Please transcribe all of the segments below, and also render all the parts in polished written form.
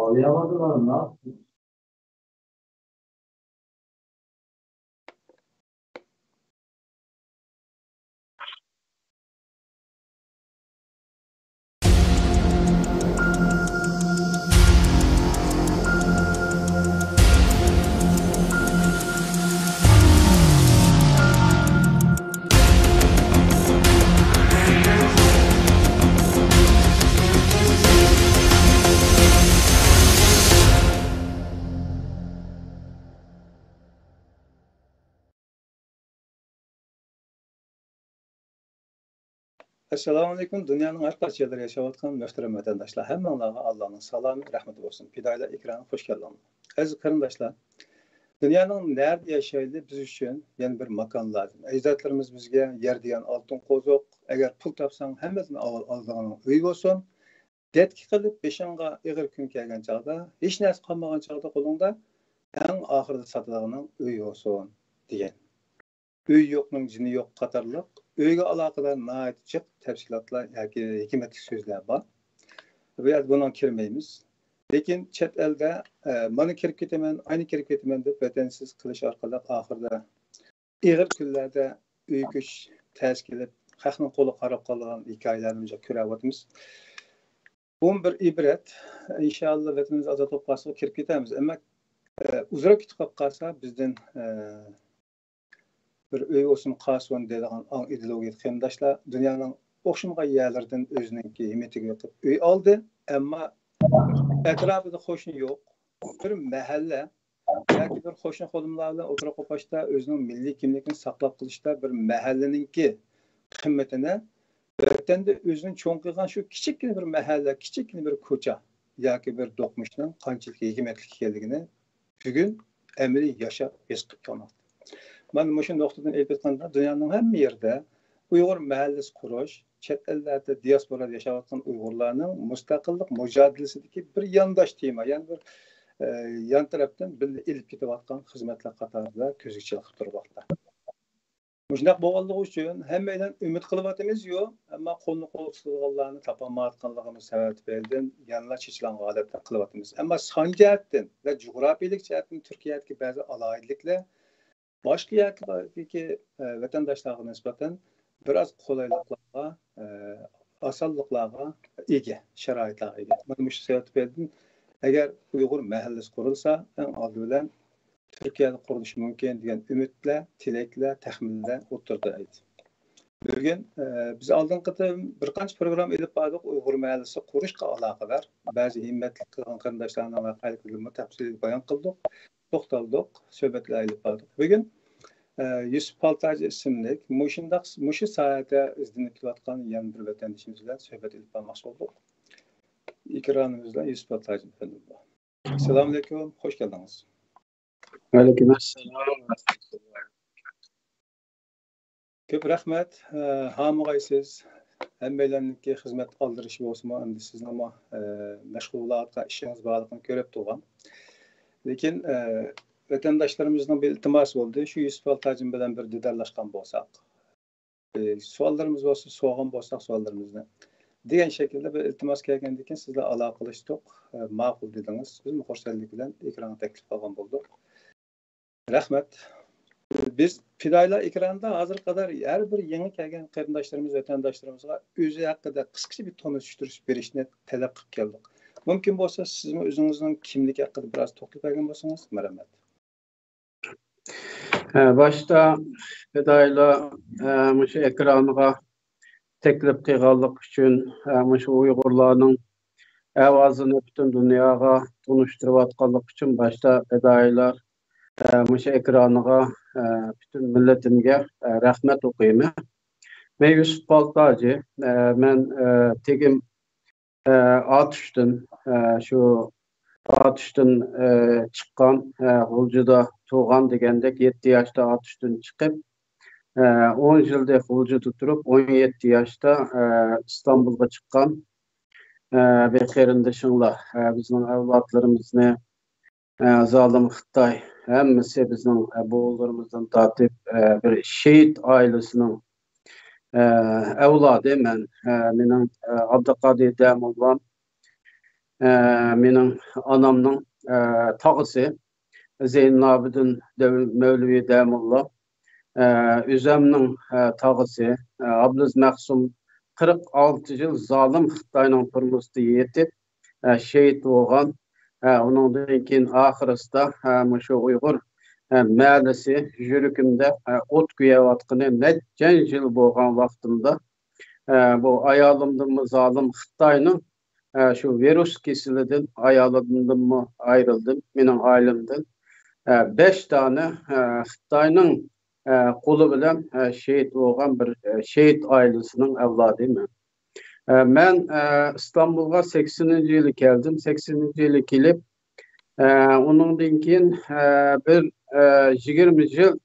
Bağlayamadılar ne yaptın? Assalamu alaikum. Dünyanın her parçaları yaşayotgan muhterem vatandaşlar. Hemmanlarga Allah'ın salamı, rahmeti olsun. Pidayla ekranı hoş geldiniz. Aziz qarindoshlar, dünyanın nerede yaşaydı biz üçün yani bir makan lazım. Ecdatlarımız bizge yer diyen altın qozuq, eğer pul tapsan hemmesini aldığının uy olsun. Detki qilib beshanğa ig'ir kun kelgan chaqda, hech narsa qolmagan chaqda qo'lingda eng oxirida sotadigan uy olsun degan. Uy yo'qning jini yo'q qatorliq uyga aloqador nihoyat jiq tafsilotlar yoki hikmatli so'zlar bor. Bu yerda buna kirmaymiz. Lekin chet elda mana kirib ketaman, ayni kirib ketaman deb vatansiz qilish orqali oxirida ig'ir kunlarda uy ko'ch tez kelib, xalqning qo'li qarab qolgan hikoyalarni ko'ryapmiz. Bu bir ibrat. İnşallah vatanimiz ozod bo'lib qolsa kirib ketamiz. Ammo uzra ketib qolsa bizdan bir uy olsun qasıvan deydigan ideologiyat qiyindaşlar dünyanın o'xshamagan yerlardan o'zininki himmatiga yo'qib uy oldi, ammo atrofida qo'shni yo'q. Bir mahalla yoki bir qo'shni xodimlar bilan o'tirib qopashda o'zining milliy kimligini saqlab qilishda bir mahallaninki qimmatini vatanda o'zini cho'ng qilgan shu kichikgina bir mahalla, kichikgina bir ko'cha yoki bir do'qmishning qanchalik hikmatli ekanligini bugun amaliy yashab his qilib kelmoqda. Ben bu noktadan aytayotganda dünyanın hamma yerda Uyg'ur mahallasi qurish, chet ellarda diasporada yashayotgan Uyg'urlarning mustaqillik mujodilasidagi bir yandosh tema, ya'ni bir yan tarafdan birga ilib ketayotgan xizmatlar qatorida ko'zga qilib turmoqda. Shunday bo'lganligi uchun hammadan umid qilyapmiz yo'q, ammo qo'lni qo'l tutadiganlarni topolmayotganligimiz sababdan yanlar chechlangan holatda qilyapmiz. Ammo son jihatdan va jug'rofiylik jihatdan Turkiyadagi ba'zi alohidliklar başka yerlerdeki vatandaşlarına nisbeten biraz kolaylıklarga, asallıklarga ege, şeraitlarga ege. Ben bu sebepten eğer Uygur mahallesi kurulsa en azından Türkiye'de kuruluş mümkün diyen ümitle, tilekle, tahminle oturtaydı. Bugün biz aldığın kadar birkaç program edip aldık Uygur mahallesi kuruluşla alakadar. Bazı himmetli arkadaşlarına vakalıklarını tefsir bayan kıldık. Toxtaldık, söhbətlər edib aldıq. Bugün Yusuf Paltacı isimli, Muşu sahədə izlənib kilatqan yan bir vətəndaşımızla söhbət edib almaq olduq. İkranımızla Yusuf Paltacı efendim. Selamun Aleyküm, hoş geldiniz. Aleykümselam. Köp rəhmət, hamıqaysız, həmməylərinki xizmət aldırışı olsun, əndi sizin ama məşğulatla işiniz bağlılığını görüb doğan. Lekin vatandaşlarımızdan bir iltimas oldu. Şu Yusuf Paltacı bilen bir didarlaşkan bolsak. Suallarımız olsa, soğan bolsak suallarımızdan. Diyen şekilde bir iltimas gelgendikken sizle alakalaştık. Maqul dediniz. Biz hoşçakallık bilen ekrana teklif algan bulduk. Rahmet. Biz Pidayla ekranda hazır kadar her bir yeni kelgen qarindoshlarimiz, vatandaşlarımızga özü hakkında kısaca bir tanıştırış berishni talab qilib keldik. Mümkün olsa siz özünüzün kimlik hakkında biraz to'xtalib bergan bo'lsangiz, marhamat. Başta Pidayla şu ekranıga teklif qilganlik uchun şu Uyg'urlarning avazini bütün dunyoga tunishtirib atganlik uchun başta Pidaylar şu ekranıga bütün milletimge rahmet okuyayım. Ben Yusuf Paltacı, ben tegim atıştın, şu atıştın çıkan, Hulcu'da tuğan degendek 7 yaşta atıştın çıkıp 10 yılda Hulcu tuturup 17 yaşta İstanbul'da çıkan bir kardeşimle bizim evlatlarımızı zalim Xitay hemmisi bizim boğullarımızdan tatip bir şehit ailesinin evladı. Benim Abdülkadir Demirlan mening anamning tağısı Zeynalabidin Mevlevi Demulla, özümning tağısı Abdüz Mahsum 46 yıl zalim Xitayning turmusida yetib şehit bolgan. Onundan keyin ahirida şu Uyghur mahallesi jürükümde ot kuyayotgani neçe yıl bolgan vaqtimda bu ayalımdan zalim Xitayning şu virüs kesilidan ayalımdan ayrıldım. Mening ailemden 5 tane Xitayning qolu bilan şehit bolgan bir şehit ailesinin evladıyım. Ben İstanbul'a 80. yılı geldim. 80. yılı kelip onundan keyin bir 20 yıl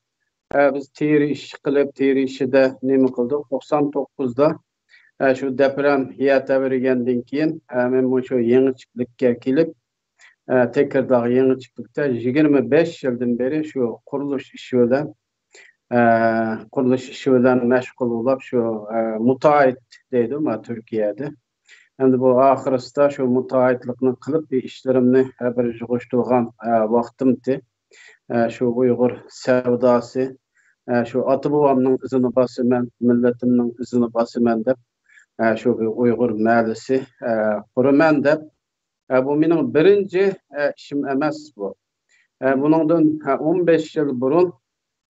biz teri iş qilib, teri işide nima qildik? 99'da şu deprem yata bergandan keyin men şu Yeniçiklikka kelib Tekirdağ Yeniçiklikda 25 yıldan beri şu quruluş işi bilen meşgul olup şu müteahhit deydi Türkiye'de. Endi bu ahirida şu müteahhitlikni qilib bir işlerimni bir jig'ishtirgan vaqtimdi. Şu Uyghur sevdası, şu ata-bobamning izini basaman, milletimning izini basaman deb şu bir Uyghur mahallesi quraman deb bu mening birinchi işim emas bu. Buningdan 15 yıl burun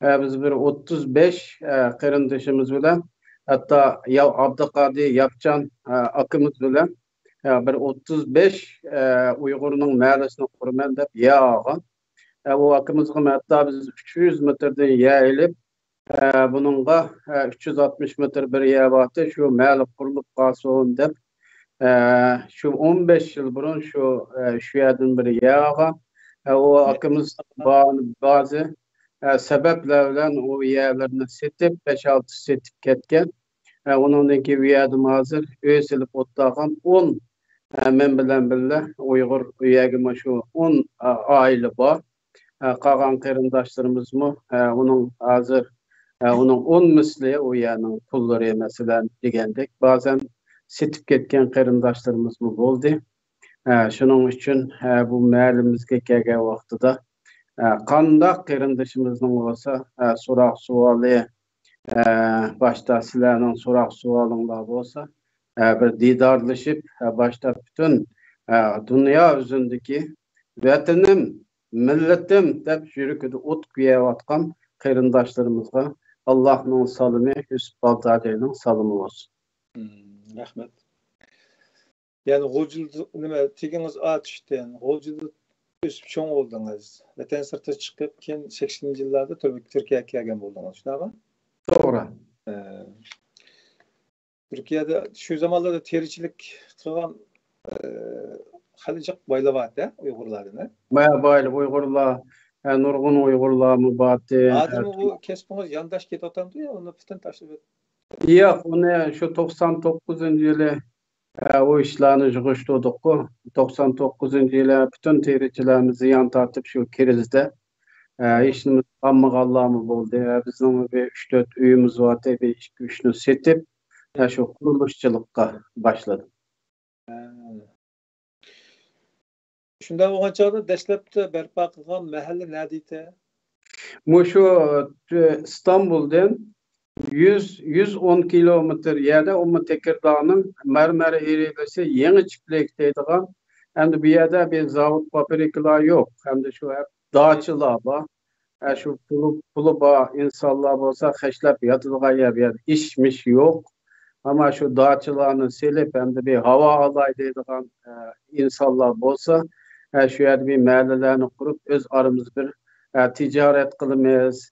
biz bir 35 qarindoshimiz bilan hatta Abdulqadir Yapcan akımız bilan bir 35 Uyg'urning mahallesini quraman deb yağgan. O akımızga hatta biz 300 metreden yayılıp bununla 360 metre bir yabatı şu mahalle kurulup qalsın deb şu 15 yıl burun şu yerden bir yağgan. O akımız bazı sebepler bilen o yerlerini setip 5-6 setip ketken. Onundan ki viyadım hazır öselip ottağan 10 men bilen bille Uyghur üyegime şu 10 aile var. Qalan qarindaşlarımız mı onun hazır onun 10 misli o yerinin pulları mesela degendek bazen setip ketken qarindaşlarımız mı oldu. Şunun için bu mahallimizge kelgen vaqtida qandaq qarindaşımızning olsa so'roq savoli başta sizlarning so'roq savolinglar bo'lsa bir didorlashib başta bütün dünya üzündeki vatanim milletim deb yürüküde ot kuyayotgan qarindaşlarımızga Allah'ın salimi Yusuf Baltacay'ның salimi olsun. Rahmet. Yani G'o'jildi nima teginiz atishdi, yani G'o'jildi o'sib cho'ng bo'ldingiz. Vatan sirtiga chiqib, keyin 80-yillarda Turkiyaga kelgan bo'ldingiz, shunaqami? To'g'ri. Turkiyada shu zamonlarda terichilik qilgan Halicik baylavatı Uygurlarını. Baya baylı Uygurlar, nurgun Uygurlar mübati. Adil bu kesbiniz yandaş ket otandı ya, onu bütün taşıp et. Yok, onu şu 99. yılı o işlerini jig'ishtirdik. 99. yılı bütün terichilerimizi yan tartıp şu krizde işimiz qanmag'anlarmi bo'ldi. Bizning bir 3-4 uyimiz vardı, bir 2-3'nü setip şu quruluşchilikka başladım. Shunda bo'lgan chog'da dastlabda barpo qilgan mahalla nima deydi? Şu İstanbul'dan 110 kilometr yerda Tekirdağ'ın Marmara eriyesi Yeniçiklik deydigan. Hem bu yerda bir zavod fabrikalar yok. Hem de şu hep dağçılar var. Şu pulu var insanlar olsa xeşlep yatılgan yer işmiş yok. Ama şu dağçılarını silip hem de bir hava alay deydigan insanlar olsa şu yerde bir mahallelerini kurup öz aramız bir ticaret kılımız,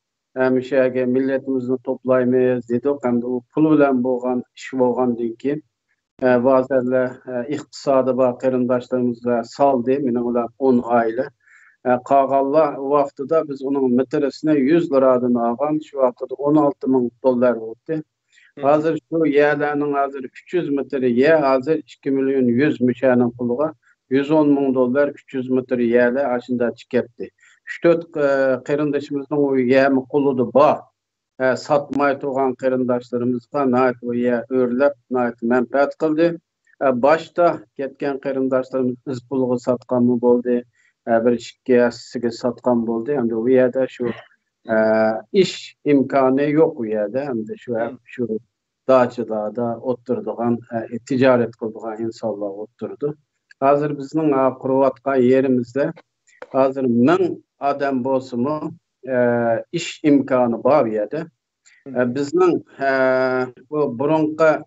müşahede milletimizni toplaymayız dedik. Hem de o pul bilen bolgan iş bolgandan keyin vazirler iqtisadi var qarindaşlarımızla saldı. Mening ular 10 aile. Qağallar vaqtida biz onun metresine 100 liradan algan. Şu vaqtida 16 ming dollar oldu. Hazır şu yerlerinin hazır 300 metre yer hazır 2 milyon 100 müşahinin puluğa 110 ming dollar 300 metre yerler aşında çıkarttı. 3-4 qarindaşımızın o yermi quludu var. Satmay turgan qarindaşlarımızga nait o yer örlep nait menfaat kıldı. başta ketken qarindoshlarimiz iz pulga satqanmı boldu. Bir ishga satqan boldu. Hamda u yerda shu ish imkoni yo'q u yerda. Hamda shu dağçılarda oturduğun, ticaret kıldığı insanlar oturdu. Hazır bizning qurayotgan yerimizde hazır 1000 adam bolsumu ish imkoni bor bu yerda. Bizning bu burunqi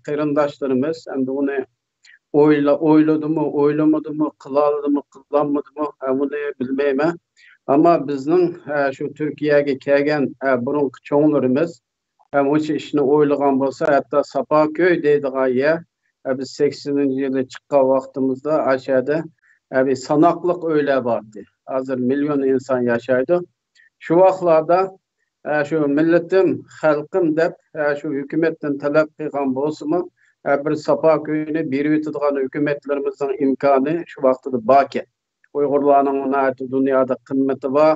qarindoshlarimiz endi uni o'yladimi, o'ylamadimi, qiladimi, qilolmadimi, buni bilmayman. Ama bizning shu Turkiyaga kelgan burunqi cho'nglarimiz o'sha ishni o'ylagan bo'lsa, hatto Sapaköy deydigan yer biz 80-yilda chiqqan vaqtimizda aşağıda bir sanoqliq uylar bordi. Hozir million inson yashaydi. Shu vaqtlarda shu millatim, xalqim deb shu hukumatdan talab qilgan bo'lsa-mu, bir Sapaköyni berib o'tadigan hukumatlarimizning imkoni shu vaqtida bor. Uyg'urlarning dunyoda qimmati bor,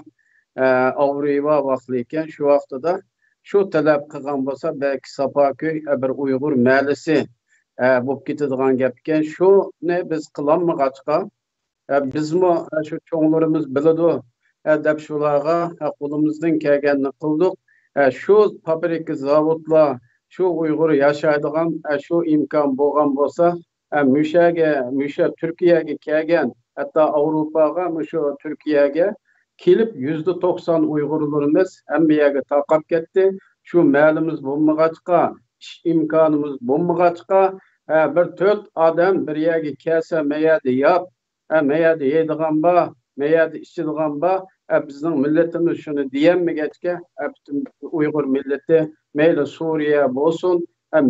avriy bor vaqtli ekan, shu vaqtida şu talab qilgan bo'lsa, belki Sapaköy bir Uyg'ur mahallasi bo'lib ketadigan gap ekan. Shuni biz qilolmag'achqa, bizmi shu cho'nglarimiz biladi deb shularga qo'limizdan kelganini qildik. Shu fabrika zavodlar, shu Uyg'ur yashaydigan shu imkon bo'lgan bo'lsa, musha Turkiyaga kelgan, hatto Avropaga, shu Turkiyaga kelip %90 Uyg'urlarimiz hamma yerga tarqab ketdi. Shu malimiz bo'lmag'achqa, ish imkonimiz bo'lmag'achqa, bir 4 odam bir yerga kelsa, mayada yop, mayada yeydigan bor, mayada ichadigan bor. Bizning millatimiz shuni deyolmagachga, butun Uyg'ur millati mayli Suriya bo'lsin,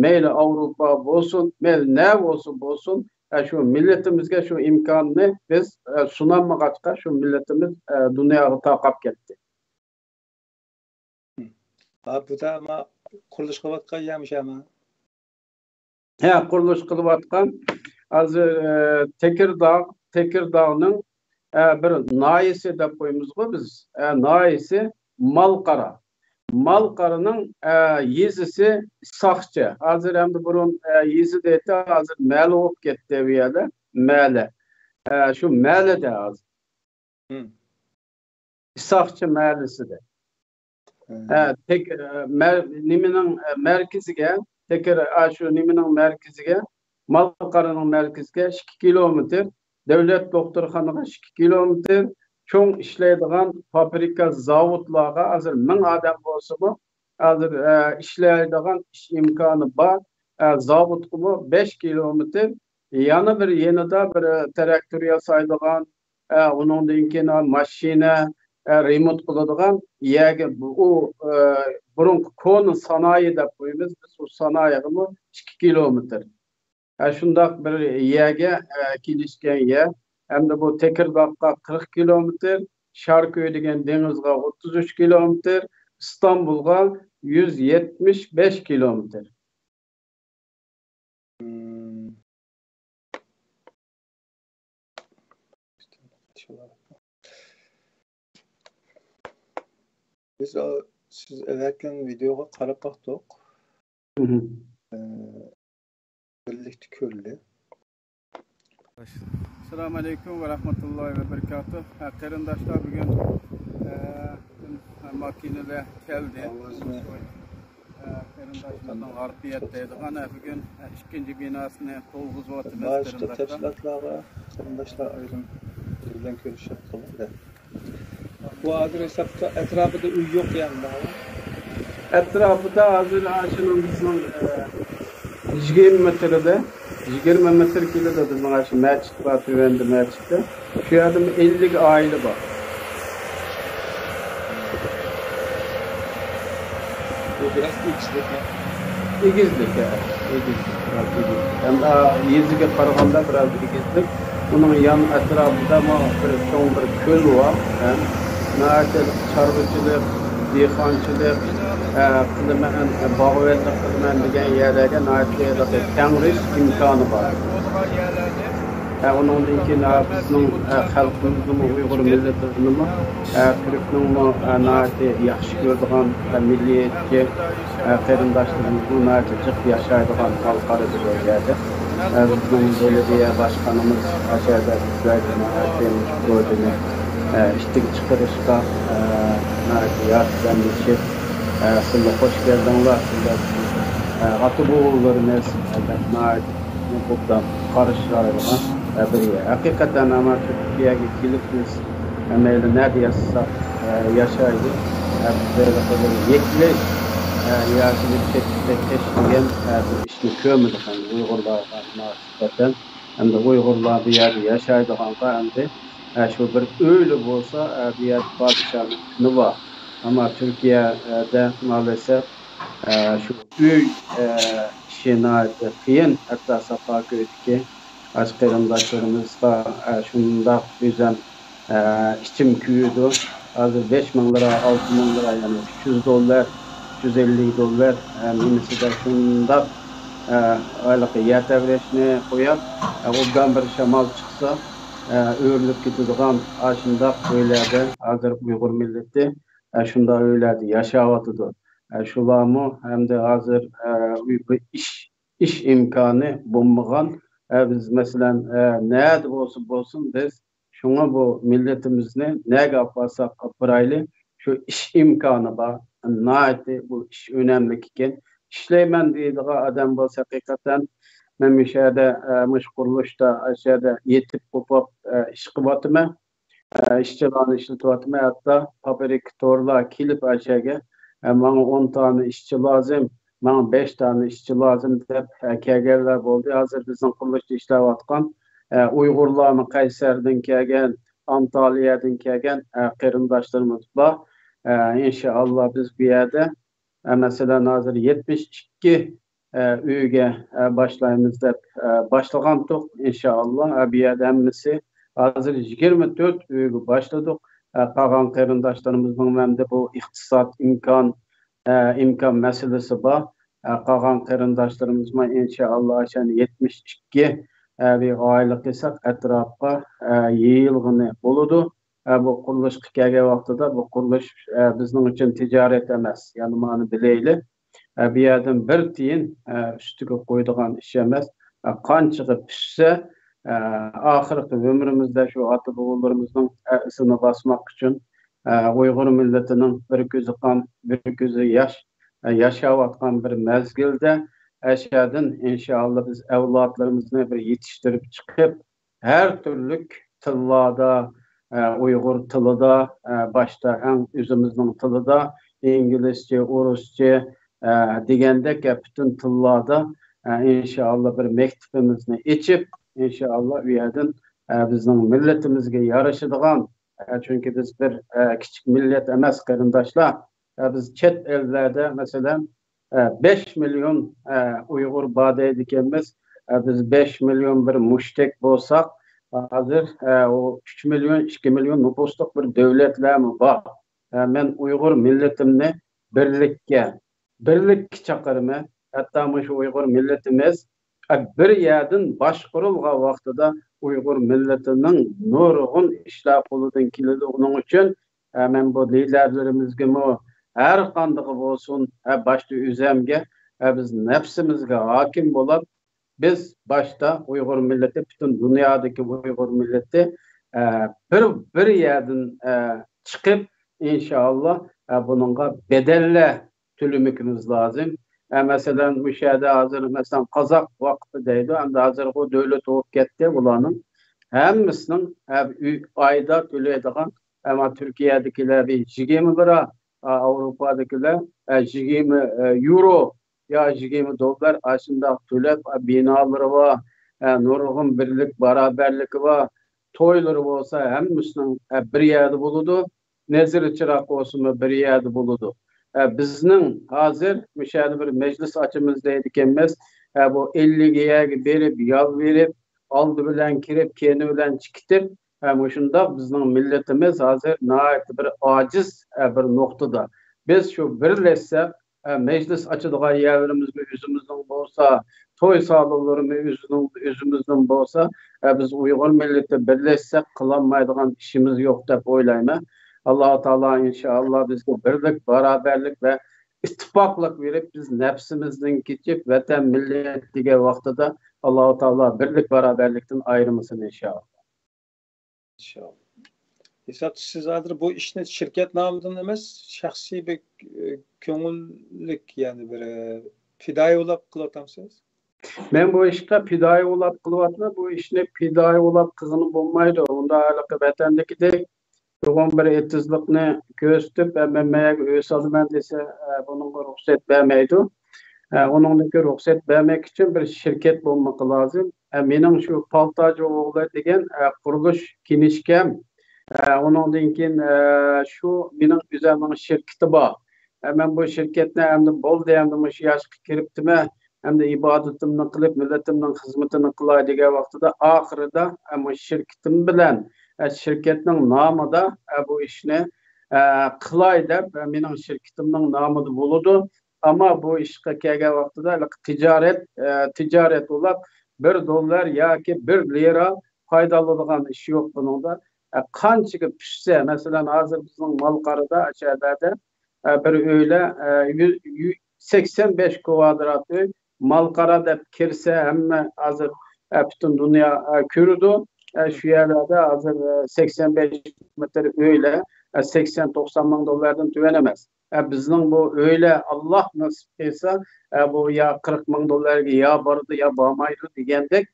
mayli Avropa bo'lsin, mayli ne bo'lsin, şu milletimizge şu imkanını biz sunamagachqa şu milletimiz dunyoga taqab ketdi. Bu da ama qurilish qilayotgan yamish ama. Qurilish qilayotgan hozir Tekirdağning bir noyisi deb qo'ymizku biz. Noyisi Malqara. Malqara'nın yezisi Saqchi. Hazır hem de burun yezi deydi, hazır mele olup gitti bir yerde. Mele. Şu mele de hazır. Saqchi melesi de. Niminin merkezige, şu Niminin merkezige, Malqara'nın merkezige 2 kilometre, devlet doktorxanaga 2 kilometre, çoğun işleydiğen fabrika, zavodlarga hazır 1000 adam bolsa-mu, hazır işleydiğen iş imkanı var. Zavodkumu 5 kilometre, yana bir yenida bir traktör yasaydiğen, onundan keyin mashina remont qiladigan yerga u burun konu sanayi deb qo'yamiz. Biz u sanayig'imi 2 kilometre. Shundaq bir yerga kelishgan yer. Hem de bu Tekirdağ'a 40 kilometre, Şarköy degan dengizga 33 kilometre, İstanbul'a 175 kilometre. Biz siz evvelken videoga qarab baktık. Birlikte körlü. Assalamu alaikum ve rahmetullahi ve berekatuh. Qarindoshlar bugün makinede geldi. Qarindoshlarning g'arbiyatdaydigan bugün ikinci binasini to'lg'izib Başta tafsilotlarga qarindoshlar ayrim bilan ko'rishyapti. Bu adres etrafında uy yok yani daha. Etrafında hazır şunun bizning 20 metrede 20 metre kiloda bizning shu masjid var, tuvanda masjidda. Shu yerda 50 aile bor. Bu biraz ikizlik. Egizlik. Hem yeziga qaraganda biraz egizlik. Bunun yan etrafında bir cho'ng bir ko'l var. Na'atil chorvachilik, dehqonchilik, qilman, bog'vatlik qilman degan yerlarga na'atil tangrish imkoni bor. Onundan keyin bizning xalqimizning Uyg'ur millatimizning Turkning na'atil yaxshi ko'radigan milliyatchi qarindoshlarimiz na'atil jiq yashaydigan xalqlar bo'ladi. Bizning belediye başkanımız aşağıda bizlerden Ertemiş gördüğünü iştik çıkarışta yardımcı için size hoş geldinler. Atı boğullarınız buradan karışlarına bir hakikaten ama Türkiye'ye gelip biz emeğiyle nerede yaşaydı. Böyle yekli yaşlı bir şekilde teşkilen bir işini kömürlük Uygurlar nasipten hem de Uygurlar bir yerde yaşaydı hem de şu bir öyle olsa bir yer padişahlığı var ama Türkiye'de maalesef şu üy işine kıyın hatta safa köydeki askerimdaşlarımız da şunda yüzden içim küyüdü hazır 5 bin lira 6 bin lira yani $300 $150 minisi de şunda aylık yer devreşine koyup oradan bir şamal çıksa öğürlük gidiyorgan aşında öylerde hazır Uygur milleti şunda öylerde yaşavatıdı. Şulamı hem de hazır iş imkanı bulmagan biz mesela ne olsun biz şuna bu milletimizni ne yaparsak yaparaylı şu iş imkanı var. Naati bu iş önemli iken işleymen deydiği adam bu hakikaten ben müşahede kuruluşta aşağıda yetip kopup iş kıvatıma işçilerini işletivatıma hatta paperik torla kilip aşağıya bana 10 tane işçi lazım bana 5 tane işçi lazım dep kegerler oldu. Hazır bizim kuruluşta işlevatkan Uygurlarını Kayseri'den kelgen Antalya'dan kelgen kırındaşlarımız var. İnşallah biz bir yerde mesela hazır 72 üyge başlayımız dep başlagandık inşallah bir yerde emmisi hazır 24 üyge başladık. Kalan kırındaşlarımızın hem de bu iktisat imkan meselesi var. Kalan kırındaşlarımızma inşallah 72 bir aylık hesap etrafa yayılgını buludu. Bu kuruluş kelge vaxtıda bu kuruluş bizim için ticaret emas. Yani mani bileyli. Bir yerden bir tiyin üstüge koyduğun iş emas. Qançığı pişse ahirki ömrümüzde şu atı boğullarımızın ısını basmak için Uygur milletinin bir gözü kan, bir gözü yaşavatkan bir mezgilde eşyadın inşallah biz evlatlarımızı bir yetiştirip çıkıp her türlük tillada Uygur tılı da başta en yüzümüzün tılı da İngilizce, Rusça digendek bütün tillada inşallah bir mektubumuzu içip inşallah üyedin bizim milletimizge yarışıdığan çünkü biz bir küçük millet emas kırındaşlar biz çet ellerde mesela 5 milyon Uygur badeydikenmiz biz 5 milyon bir müştek bolsak hazır o 3 milyon 2 milyon nüfusluk bir devletler var. Ben Uygur milletimni birlik çakırımı hatta şu Uygur milletimiz bir yerden başkurulga vaxtıda Uygur milletinin nurgun işler koludan kilidi onun için ben bu liderlerimizge her kandığı olsun başta üzemge biz nefsimizge hakim bolup biz başta Uygur milleti bütün dünyadaki Uygur milleti bir yerden çıkıp inşallah bununla bedelle tülümükümüz lazım. Mesela müşahede hazır mesela Kazak vakfı deydi. Hem de hazır o devlet olup gitti bulanın. Hemmisinin ayda tüleydiğin ama Türkiye'dekiler bir 20 lira Avrupa'dakiler 20 euro ya 20 dolar aslında tülep binaları var. Nurgun birlik, beraberlik var. Toyları olsa hemmisinin bir yerde buludu. Nezir çırak olsun bir yerde buludu. Bizning hazır müşahede bir meclis açımızdaydıkenmiz bu 50'ye berip yal verip aldı bilen kirip kendi bilen çıkıp şunda bizning milletimiz hazır nayet bir aciz bir noktada biz şu birleşse meclis açıdığan yerlerimizde yüzümüzden bolsa toy sağlıklarımız yüzümüzden bolsa biz Uygur milleti birleşsek kılanmaydıgan işimiz yok dep oylayman. Allah Teala inşallah bizge birlik, beraberlik ve ittifaklık verip biz nefsimizden geçip vatan milletiga vaxtıda Allahu Teala birlik beraberlikten ayırmasın inşallah. İnşallah. Esat siz hazır bu işni şirket namıdan emas, şahsiy bir köngüllik yani bir fiday olap kılatamsınız. Men bu işte pidayi olap kılıvatma, bu işini pidayi olap kızını bulmaydı. Onda alaka vatandaki de yoğun bir etizlikni göstüp, ben öz alıman dese bunun ruhsat vermeydi. Onunki ruhsat vermek için bir şirket bulmak lazım. Mening şu Paltacı oğlu degan qurilish kinishkam, onundan keyin şu mening o'zimning şirketi bor. Men bu şirketni endi bo'ldi, endi mush yoshga kiribdimi, endi ibodatimni qilib, millatimning xizmatini qilay degan vaqtida oxirida bu şirketim bilan şirketning nomida bu ishni qilay deb mening şirketimning nomida bo'ladi. Ama bu işe kelgan vaqtida ticaret olab $1 yoki 1 lira foydalanadigan ish yo'q buningda. Qanchaga pishsa, masalan, hozir bizning Malqarada, Achadada bir öyle 85 kvadrat uy Malqara deb kirsa hamma hozir bütün dünya ko'rdi. Şu yerlerde hozir 85 metr öyle 80-90 ming dollardan tuvan emas. Bizning bu öyle Allah nasip etsa bu ya 40 ming dollarga ya bordi ya bormaydi degandek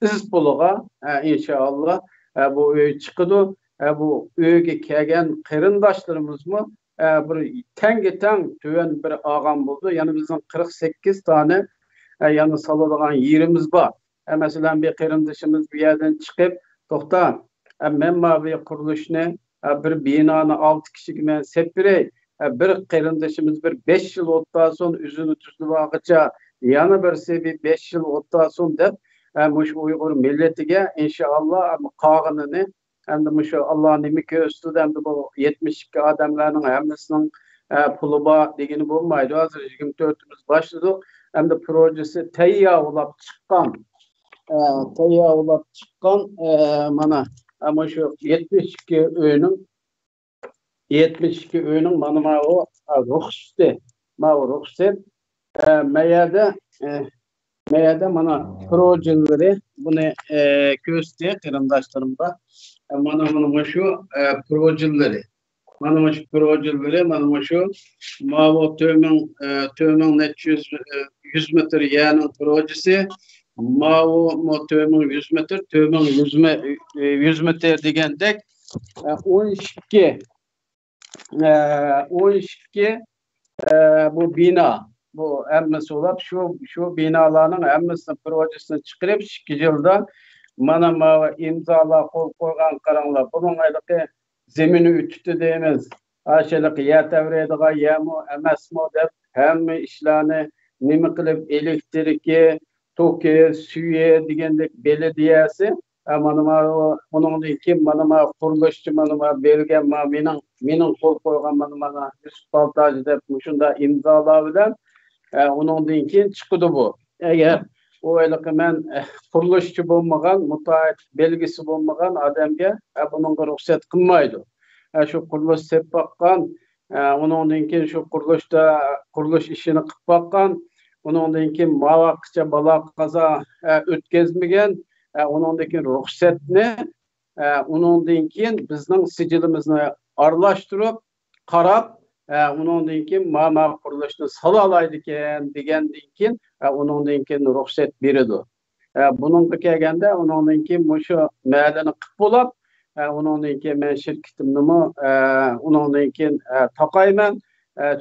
iz puliga inşallah bu uy chiqadi. Bu uyga kelgan qarindoshlarimizni bir tang tuvan bir og'am bo'ldi. Yani bizning 48 tane yani saladigan yerimiz bor. Mesela bir qarindoshimiz bu yerdan chiqib, to'xta, men bu qurilishni bir binoni 6 kishiga men sepirey. Bir qarindoshimiz bir 5 yil o'tdan so'ng o'zini tuzdivagicha yana birsi bir 5 yil o'tdan so'ng deb mush Uyg'ur millatiga inshaalloh qog'inini endi mush Alloh nima ko'rsatdi, endi bu 72 odamlarning hammasining puli bor degani bo'lmaydi. Hozir 24'imiz başladik. Endi projesi tayyorlab chiqqan mana şu 72 uyning mana o ruhsat meyada mana projeleri bunu gösteriyor qarindoshlarımga. Mana şu projeleri. Mana şu projeleri, mana şu mavi tümün neçe 100 metre yanın projesi. Mavi tümün 100 metre, tümün 100 metre degandek 12 bu bina, bu emmesi olab şu binalarning emmesini projesini chiqarib 2 yilda mana imzolar qo'l qo'ygan qaranglar. Bunun aylıqı zemini ütütü deymiz. Aşağılık yer tevrediği yemu emasmi deb hamma ishlarni nima qilib elektriki, toki, suyu degandek belediyasi mana buningdan keyin mana qurilishchi mana bergan mening qo'l qo'ygan mana Yusuf Paltacı deb shunda imzolar bilan uningdan keyin chiqdi bu. Agar o'yliqi men qurilishchi bo'lmagan, mutaat belgisi bo'lmagan odamga buningga ruxsat qilmaydi. Şu qurilish deb baqqan, uningdan keyin şu qurilish ishini qilib baqqan, uningdan keyin mavaqqicha balo qazo o'tkazmagan, uningdan keyin ruxsatni uningdan keyin bizning sijilimizni aralashtirib, qarab, uningdan keyin mana qurilishni sala olaydi ekan degandan keyin uningdan keyin ruxsat beradi. Buningga kelganda uningdan keyin shu mahallani qilib bo'lib, uningdan keyin men shirkatimni uningdan keyin taqayman.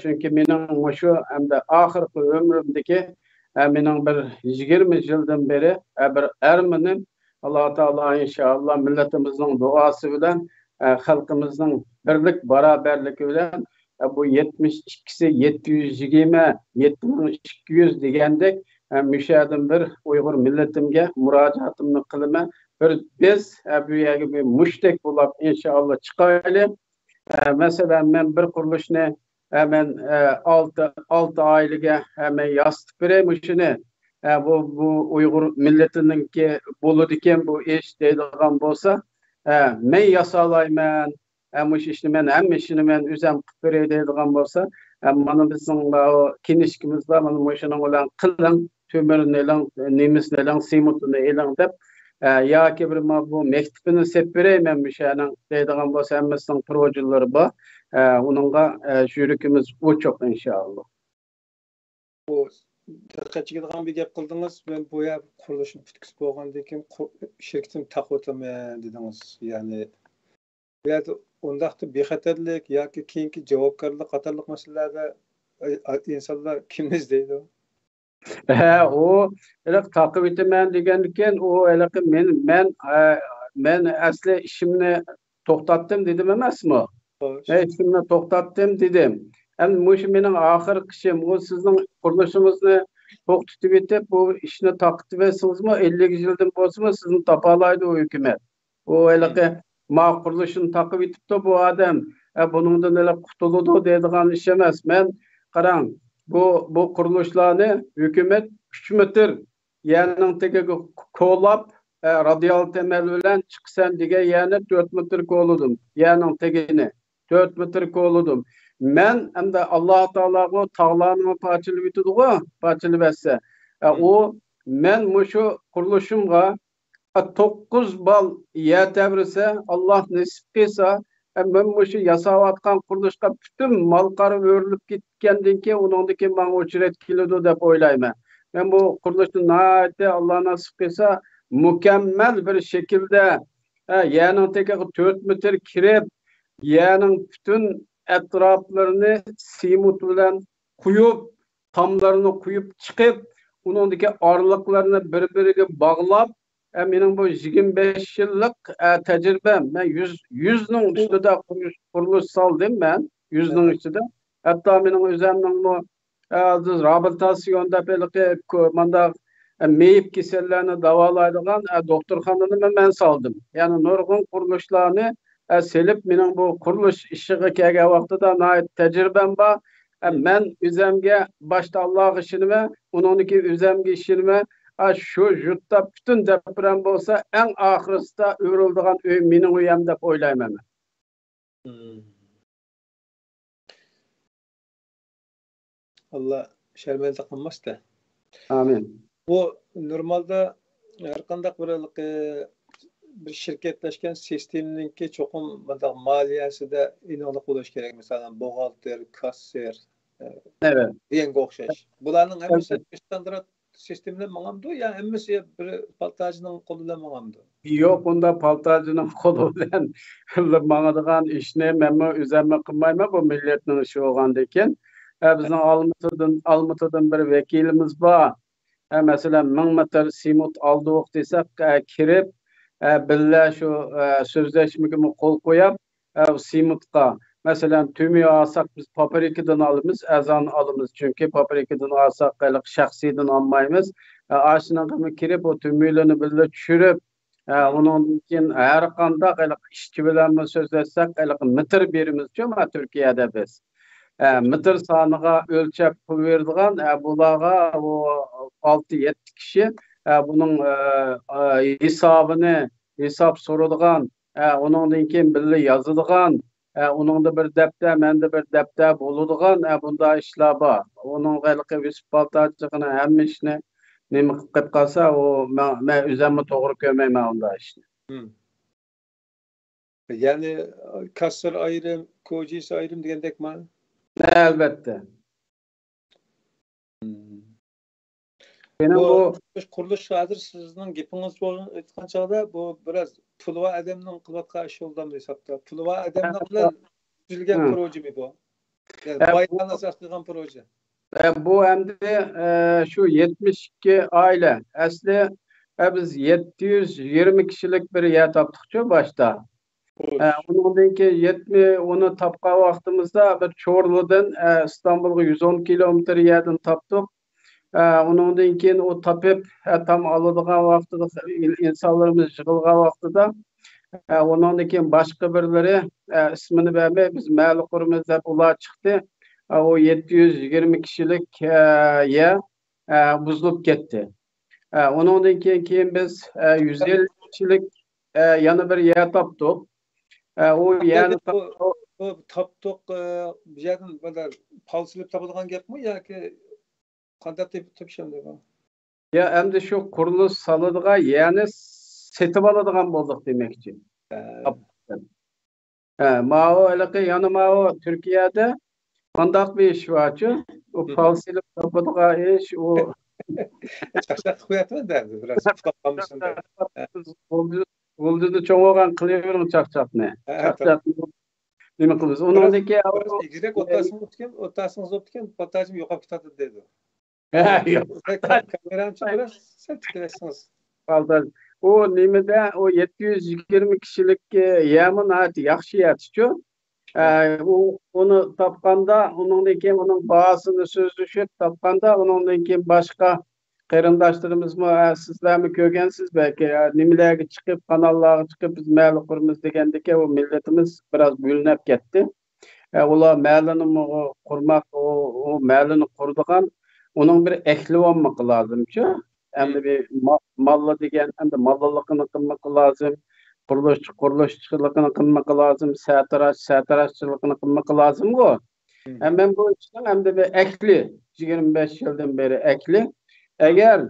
Chunki mening shu hamda oxirgi umrimdagi mening bir 20 yildan beri bir arminim. Alloh taolo inshaalloh millatimizning duosi bilan xalqimizning birlik barobarligi bilan bu 72'si 720, 7200 degandek müşahidim bir Uyghur milletimge muracaatimni qilaman. Biz bu yerga bir mushtaq bo'lib inshaalloh chiqaylik. Mesela men bir qurilishni hemen 6 oyliga hemen yastık bereyim shuni. Bu Uyghur milletininki bo'ladi ekan bu ish deydigan bo'lsa, men yasalayman. Mush ishni men hamma ishini men o'zim qilib beray deydigan bo'lsa, mana bizning kinishkimiz bor, mana shuning bilan qiling tömürünü elan, nemisini elan, simutunu elan dep, yoki bir bu mektebini sep bereymenmiş yani deydigan bolsa hemmesining projelari bor. Onunga jürükimiz o çok inşallah. Bu diqqat çekadigan bir gap qildingiz. Ben bu yer qurilishni putkisi bo'lgandan keyin shirkatim taqotaman dedingiz. Ya'ni bu yerda undaqda bexatarlik yoki keyingi javobgarlik qatorliq masalalarda insonlar kim izlaydi? O elek takip etaman degendiken o elek men asli işimni to'xtatdim dedim emasmi? İşimni to'xtatdim dedim. Hem bu mening ahirgi ishim, o sizning qurilishingizni to'xtatib etib, bu ishni taqib etsizmi 50 yildan bo'lsa sizni topalaydi o hukumat. O elek ma qurilishini taqib etibdi bu odam. Buningdan elek qutuladi deydigan ish emas. Men qarang, bu qurilishlarni hukumat 3 metr yerning tagiga ko'lab radial temel bilan chiqsan degan yani 4 metr ko'ladim. Yerning tagini 4 metr ko'ladim. Men hamda Alloh taologa tog'larni parchalab etdi-ku, parchalab etsa. O men mushu qurilishimga 9 bal yer tebrisa Allah nasip qilsa men mushu yasayotgan qurilishga bütün malqari o'rilib ketgandan keyin uningdagi men o'chirat keladi deb o'ylayman. Men bu qurilishni nayati Allah nasip qilsa mükemmel bir şekilde yerning tagiga 4 metr kirib, yerning bütün etraflarını simut bilan quyib, tamlarını quyib chiqib, uningdagi aralıklarını bir-biriga bog'lab, mening bu 25 yillik tecrübem. Ben 100'ning üstüde qurilish saldım ben. 100'ning üstüde. Hatta mening o'zimning bu rehabilitasyonda belki manda meyip kesellerini davalaydigan doktorxonani men saldım. Yani nurg'un qurilishlarni selip mening bu qurilish ishiga kelgan vaqtida nayt tecrübem bor. Men o'zimga boshda Alloh ishini va uningdagi o'zimga ishini şu yurtda bütün deprem bo'lsa eng oxirisida o'rildigan uy mening uyim deb o'ylayman. Allah şermelde qilmasda. Amin. Bu normalde her qanday bir şirketleşken sisteminki çoğun maliyesinde inoqliq bo'lishi kerak. Mesela buğalter, kasser, evet. Yengi o'xshash. Bularning hammasi standart sistemle mağamdı ya hemmisi bir paltacının koluyla mağamdı. Yok bunda paltacının kolu bilan mağadigan ishni men o'zimga qilmayman, bu millatning ishi bo'lgandan bizning Almatıdan bir vekilimiz bor. Mesela 1000 metr simut aldık desek kirib billa şu sözleşmege qo'l qo'yib simutga mesela tümü alsak biz paprikadan alımız, ezan alımız çünkü paprikadan alsak şahsiden almayımız. Aşının kirip o tümülerini bile düşürüp onun için her kanda işçi bilen sözleşsek metre birimiz ama Türkiye'de biz. Metre sanıga ölçep verdiğin bulağa o 6-7 kişi bunun hesap sorulduğun onundan keyin bile yazılgan onun da bir depte, men de bir depte bulunduğun bunda işler var. Onun gaylıqı Yusuf Baltacıqını hem işini nemi qilib qalsa o men o'zimni to'g'ri ko'rmayman unda ishni. Yani kasır ayrım, kocisi ayrım degandek mi? Elbette. Benim bu qurilish hozir sizning gapingiz aytgan chog'da bu biraz pul va adamning qilayotgan ishi bo'lgan hisobda. Pul va adamning bilan tuzilgan proje mi bu? Yani bayram asas qilgan proje. Bu endi şu 72 aile. Asli biz 720 kişilik bir yer tapdıkça başta. Ondan ki 70 onu tapqa vaqtimizda bir Çorlu'dan İstanbul'a 110 kilometre yerden tapdık. Ondan keyin o tapıp tam aladigan vaqtida insanlarımız yig'ilgan vaqtida ondan keyin boshqa birlari ismini bilmay biz ma'lum qurimiz deb ular chiqdi. O 720 kişilik yer buzulib ketdi. Ondan keyin biz 150 kişilik yana bir yer tapdık. O yer bu tapdık bir yerden böyle palsilip tapılgan gap mı ya ki qanday tepishim deb. Ya endi şu qurilish saladigan, ya'ni setib oladigan bo'ldik demoqchi. Mao yana Mao Türkiye'de mandaq bir iş var. O falsilik yapıdığın iş, o Çakşak kuvvetme derdi biraz. Tutaklamışsın derdi. Buldudu çoğuğan kılıyorum çakçakne. Çakçakne nima qilamiz? Uningdagi İgizek otasını zoptken potacım yok aptadı dedi. Kameram biraz sen tıklasınız. O nimede o 720 kişilik yaman ati yaxshi yatışçı. Onu tapqanda, onun bahasını sözleşip tapqanda, başka qarindoshlarimiz sizlar mi ko'rgansiz belki nimalarga chiqib kanallarga chiqib biz ma'lum quramiz degandek o milletimiz biraz bo'linib ketdi. Ular ma'lini qurmoq, o ma'lini qurdigan onun bir ehli olmak lazımçı. Endi bir malla degan, endi mallaligini qilmoq lazım. Quruluşçılıqını qilmoq lazım. Sataraşçılıqını qilmoq lazım o. Ben bu işten endi bir ehli 25 yıldan beri ehli. Eğer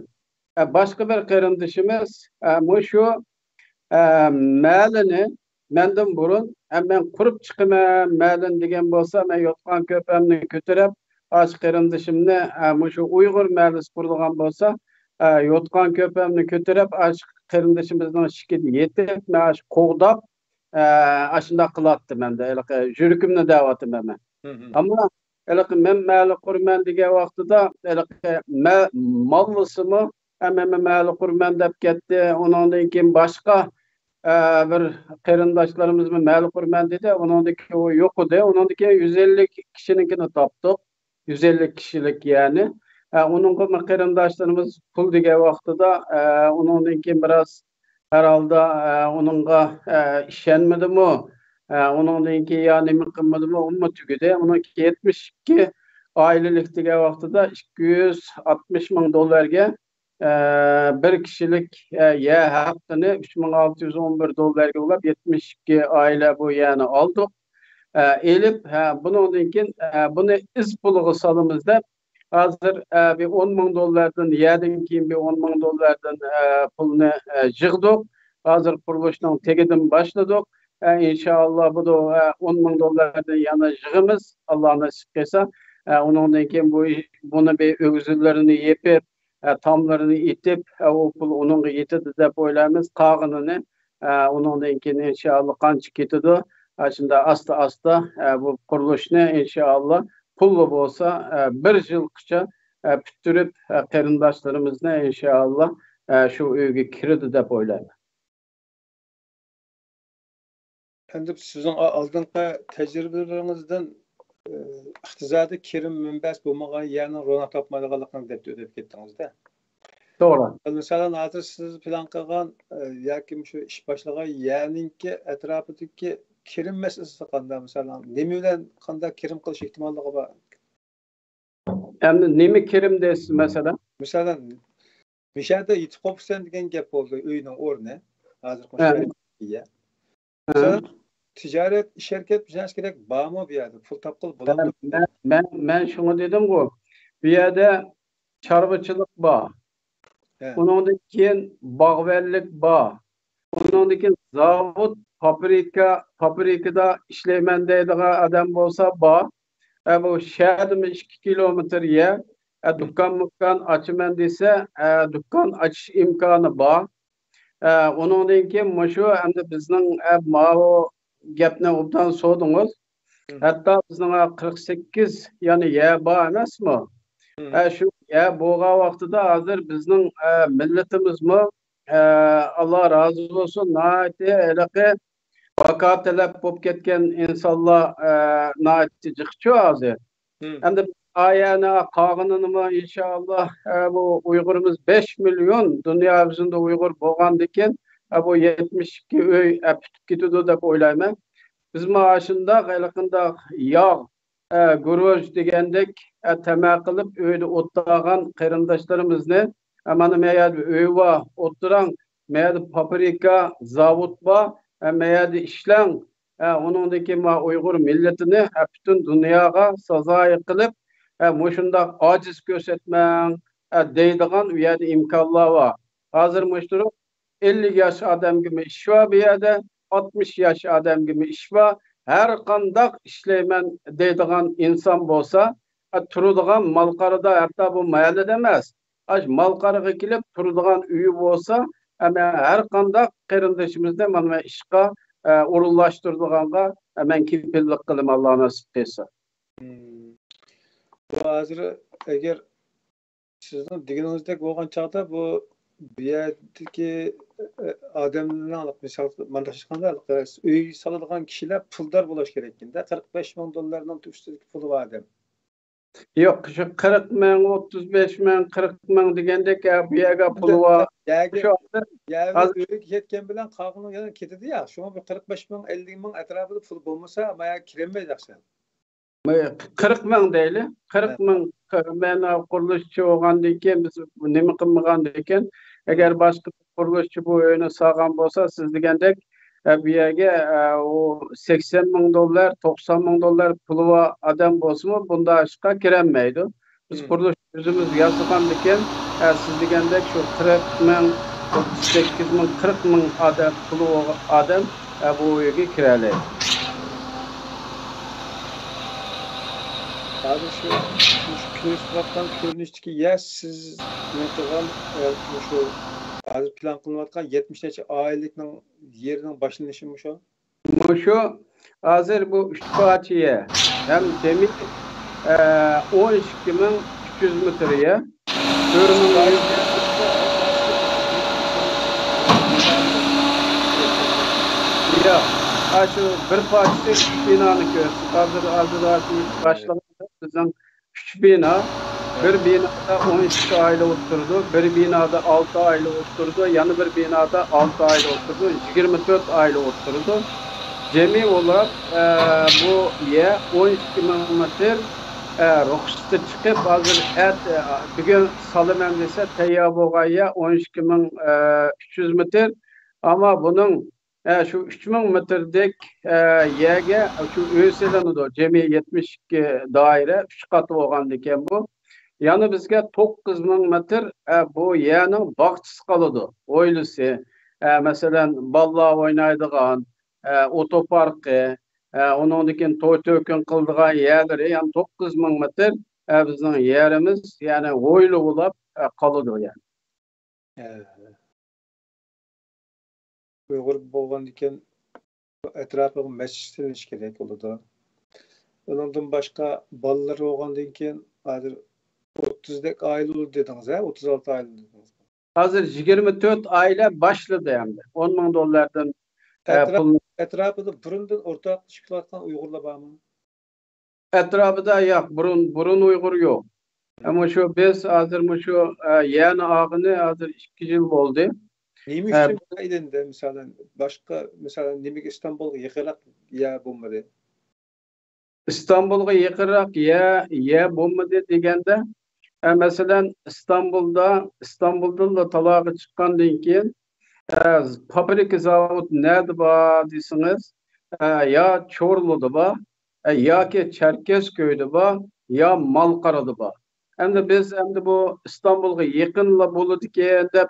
başka bir qarindoshimiz şu ma'lini menden burun ben qurup chiqaman ma'lin degan bo'lsa, men yotgan ko'pamni ko'tarib aç qarindoshimni şu Uyg'ur ma'lisi qurdigan bo'lsa, yotgan ko'pamni ko'tarib aç qarindoshimizning shikidi yetib, men qo'g'dab ashundoq qilatdi menda. Jurikimni da'vatim men. Ammo men ma'li qurman degan vaqtida mallısımı ma'li qurman deb ketdi. Ondan keyin boshqa bir qarindoshlarimiz ma'li qurman dedi. Ondan o yo'q edi. Ondan keyin 150 kişininkini topdik. 150 kişilik yani. Onun qarindoshlarimiz pul degan vaqtida ondan keyin biraz herhalde onunla işenmedimi? Ondan keyin yani nima qilmadimi? Umma tugidi. Onun 72 ailelik degan vaqtida 260 ming dollarga bir kişilik ya haqqini 3611 dollarga ulab 72 aile bu yani aldık. Elip bundan keyin bunu iz puluga salimizda hazır bir 10 ming dollardan yerden keyin bir 10 ming dollardan pulni yig'dik. Hazır qurilishning tegidan boshladik. İnşallah bu da 10 ming dollardan yana yig'imiz. Allah nasip qilsa. Ondan keyin bunu bir ögüzlerini yepip tamlarını itip o pul onunla yetidi deb o'ylaymiz. Qag'inini ondan keyin inşallah qancha ketidi. Şimdi asta bu qurilishni inşallah pullu bo'lsa bir yilgacha bitirib qarindoshlarimizni inşallah shu uyga kirdi deb o'ylayman. Endi sizin oldingi tajribalaringizdan iqtisodiy kirim manbasi bo'lmagan yerni rona topmaydiganligini deb o'ylab ketdingizda. To'g'ri. Masalan, hozir siz plan qilgan yoki shu ish boshlagan yerninki atrofidagi kirim masalasi qanday? Masalan, nima bilan qanday kirim qilish ehtimolligi bor? Endi nima kirim deysiz masalan? Masalan, mishada yetib qolibsan degan gap bo'ldi, uyning o'rni. Hozir qo'shilgan. Masalan, ticaret, iş hareket biznes gerek bağımı bir yerde. Pul tapkıl bulamıyor. Ben şunu dedim bu. Bir yerde çarpıcılık bağ. Ondan keyin bağverlik bağ. Ondan keyin zavod, fabrikada işleymen deydigan adam bolsa bağ. Bu şehirimiz 2 kilometre yer. Dükkan açıman dese dükkan açış imkanı bağ. Ondan keyin şu endi bizning ma'o gapni obdan so'dingiz. Hatta bizning 48 yani ya bor emasmi? Shu ya bo'lgan vaqtida hozir bizning millatimizmi Allah razı olsun naati elaqa vakatalab bo'lib ketgan insonlar naati jiqchu hozir. Endi ayana qog'inimi inşallah bu Uyg'urimiz 5 milyon dünya yüzünde Uyghur bo'lgandikin bu 72 uy bitib ketadi deb o'ylayman. Biz maaşında qayliqında yağ, guruj degandek tama qilib uyda o'ttirgan qarindoshlarimizni mana meyada uy va o'ttiran meyada fabrika, zavod va meyada ishlang onundaki Uyghur milletini bütün dünyaya sazoy qilib mushunda ojiz ko'rsatmang, deydigan u yerda imkonlar bor. Hozir mushturib 50 yosh odamga ish bor, bu yerda 60 yosh odamga ish bor. Her qandaq ishlayman deydigan inson bo'lsa, turadigan Malqarada, hatta bu mahallada emas, Malqaraga kelib turadigan uyi bo'lsa, ama her qandaq qarindoshimizni mana ishga o'rinlashtiradiganga men kepillik qilaman, Alloh nasib qilsa. Bu hozir agar sizning deganingizdek bo'lgan chaqda bu yerdagi odamlarning misol mana shunday uy soladigan kishilar puldor bo'lish kerak ekanda. 45 ming dollardan ustidagi puli bor odam. Yo'q, shu 40 ming, 35 ming, 40 ming degandek bu yerga puli bor. Uyga ketgan bilan qog'ini yana ketadi ya. Shunga bir 45 ming, 50 ming atrofida pul bo'lmasa, maya kirmaydi aslında. 40 ming deyli. 40 ming men qurilishchi bo'lgandan keyin biz nima qilmagandan keyin agar boshqa qurilishchi bu uyni sog'an bo'lsa, siz degandek bu yerga o 80 ming dollar, 90 ming dollar puli bor odam bo'lsa, bunda ishga kirolmaydi. Biz qurilish o'zimiz yasagandan keyin siz degandek shu 40 ming, 38 ming, 40 ming odam puli bor odam bu uyga kiralaydi. Hozir shu ko'rsatgan ko'rinishdagi ya siz aytgan shu hozir plan qilinayotgan 70 necha oilaning yerining boshlanishi shu. Shu hozir bu 3 parçaya hem demir 12.300 metreye ya şu bir parçası binanı görüyoruz. Hazır başladı. Bizden 3 bina, bir binada 12 aile oturdu, bir binada 6 aile oturdu, yanı bir binada 6 aile oturdu, 24 aile oturdu. Cemi olarak bu yer 12 metre ruhsatı çıkıp hazır bugün salımen dese teyyar boğaya 12.300 metre ama bunun şu 3000 metredek yerge şu öğüselenidi. Cemi 72 daire 3 katı olgan diken bu. Yani bizge 9000 metre bu yerinin bağçısı kalıdı. Oylusu. Mesela balla oynaydıgan, otoparkı, onun diken toy tökün kıldıgan yerleri yani 9000 metre bizim yerimiz yani oylu olup kalıdı yani. Uyghur bo'lgan ekan atrofiga masjid silish kerak bo'ladi. Undan boshqa bolalar bo'lgandan keyin hozir 30 dek aile bo'ldi dedingiz, 36 aile dedingiz. Hozir 24 aile başladı hem de. 10 bin dolardan etrafida burundan o'rtoq chiqayotgan Uyg'urlar bormi? Etrafida yo'q, burun Uyg'ur yo'q. Ama şu biz hozir şu yani ağını hozir 2 yıl oldu. Nima uchun aytindi misolan boshqa misolan nimaga Istanbulga yaqinroq ya bo'lmadi? İstanbulga yaqinroq ya bo'lmadi deganda masalan İstanbuldan da talağa chiqqandan keyin fabrika zavod nerede bor desiniz ya Chorlu'da bor yoki Cherkezköy'de bor ya Malqarada bor. Endi biz bu İstanbulga yaqinla bo'ladi ekan deb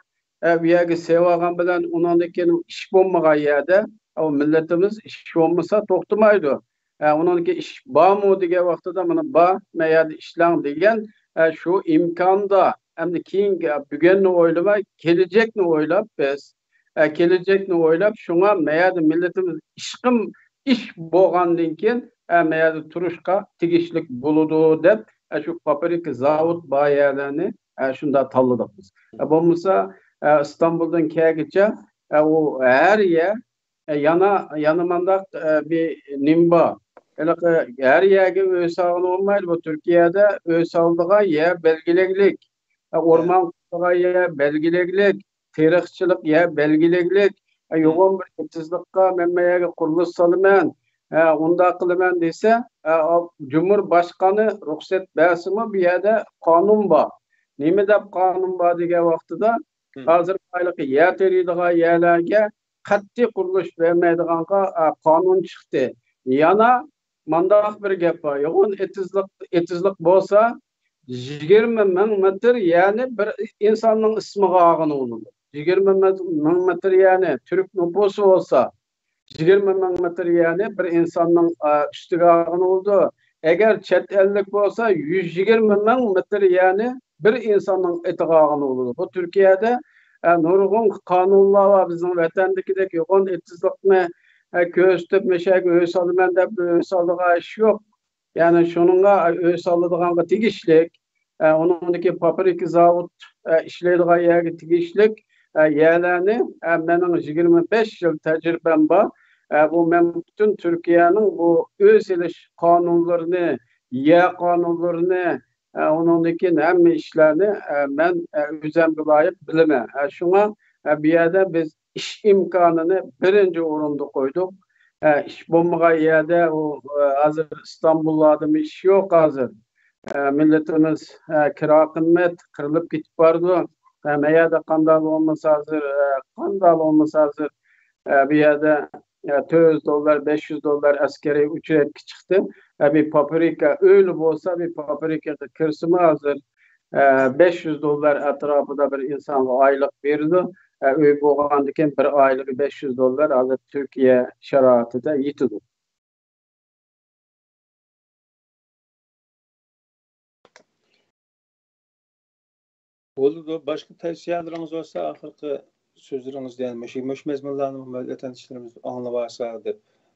bu yerga sevagan bilan undan keyin ish bo'lmagan yerda millatimiz ish bo'lmasa to'xtamaydi. Undan keyin ish bormi degan vaqtida mana bor, mayada ishlang degan shu imkonda endi keyingi bugunni o'ylamay kelajakni o'ylab biz kelajakni o'ylab shunga mayada millatimiz ish bo'lgandan keyin mayada turishga tegishlik bo'ladi deb shu fabrika zavod bayarlarni shunda tanladik biz. Bo'lmasa İstanbul'dan kelgiçe o her yer yanımandak bir nimba. Her yerge öğüsağın olmaydı. Bu Türkiye'de öğüsağlığa yer belgileglik. Orman kutuğa yer belgileglik. Tarihçilik yer belgileglik. Yoğun bir etizlikka memeye kuruluş salımen. Onda kılımen dese Cumhurbaşkanı ruhsat basımı bir yerde kanun var. Nime de kanun var diye vaxtıda hazır aylık yer teriydiği yerlerge qat'iy qurilish vermeydiğanға kanun çıktı. Yana mandaq bir gap var. Yoğun etizlik bolsa 20 ming metr yani bir insanın ismi ağını olur. 20 ming metr yani Türk nüfusu olsa 20 ming metr yani bir insanın üstüge ağını oldu. Eğer chet ellik olsa 120 ming metr yani bir insanın etiği ağını olur. Bu Türkiye'de nurgun kanunlar var bizim vatandakidek yoğun etizlikni köstüp meşek öğüs alımen dep öğüs alığa iş yok. Yani şununla öğüs alıdığanға tegişlik, onundaki paprika zavut işleydiği yerге tegişlik yerlerini benim 25 yıl tecrübem var. Bu ben bütün Türkiye'nin bu öz iliş kanunlarını, yer kanunlarını, onundaki hem işlerini ben üzerine layık bilmem. Şuna bir yerde biz iş imkanını birinci oranda koyduk. İş bulmağa yerde o hazır İstanbul'da iş yok hazır. Milletimiz kira kıymet kırılıp gitip vardı. Eğer de kandal olmasa hazır, kandal olmasa hazır bir yerde $200, $500 askeri ücret çıktı. Bir paprika öyle olsa bir paprika kırsımı hazır. $500 etrafında bir insan aylık verirdi. Öyle boğandaki bir aylık $500 hazır Türkiye şaraitinde yetidi. Oldu. Başka tavsiyeleriniz olsa ahırkı sözleriniz yani meş mezmunlarını vatandaşlarımız anlavarsa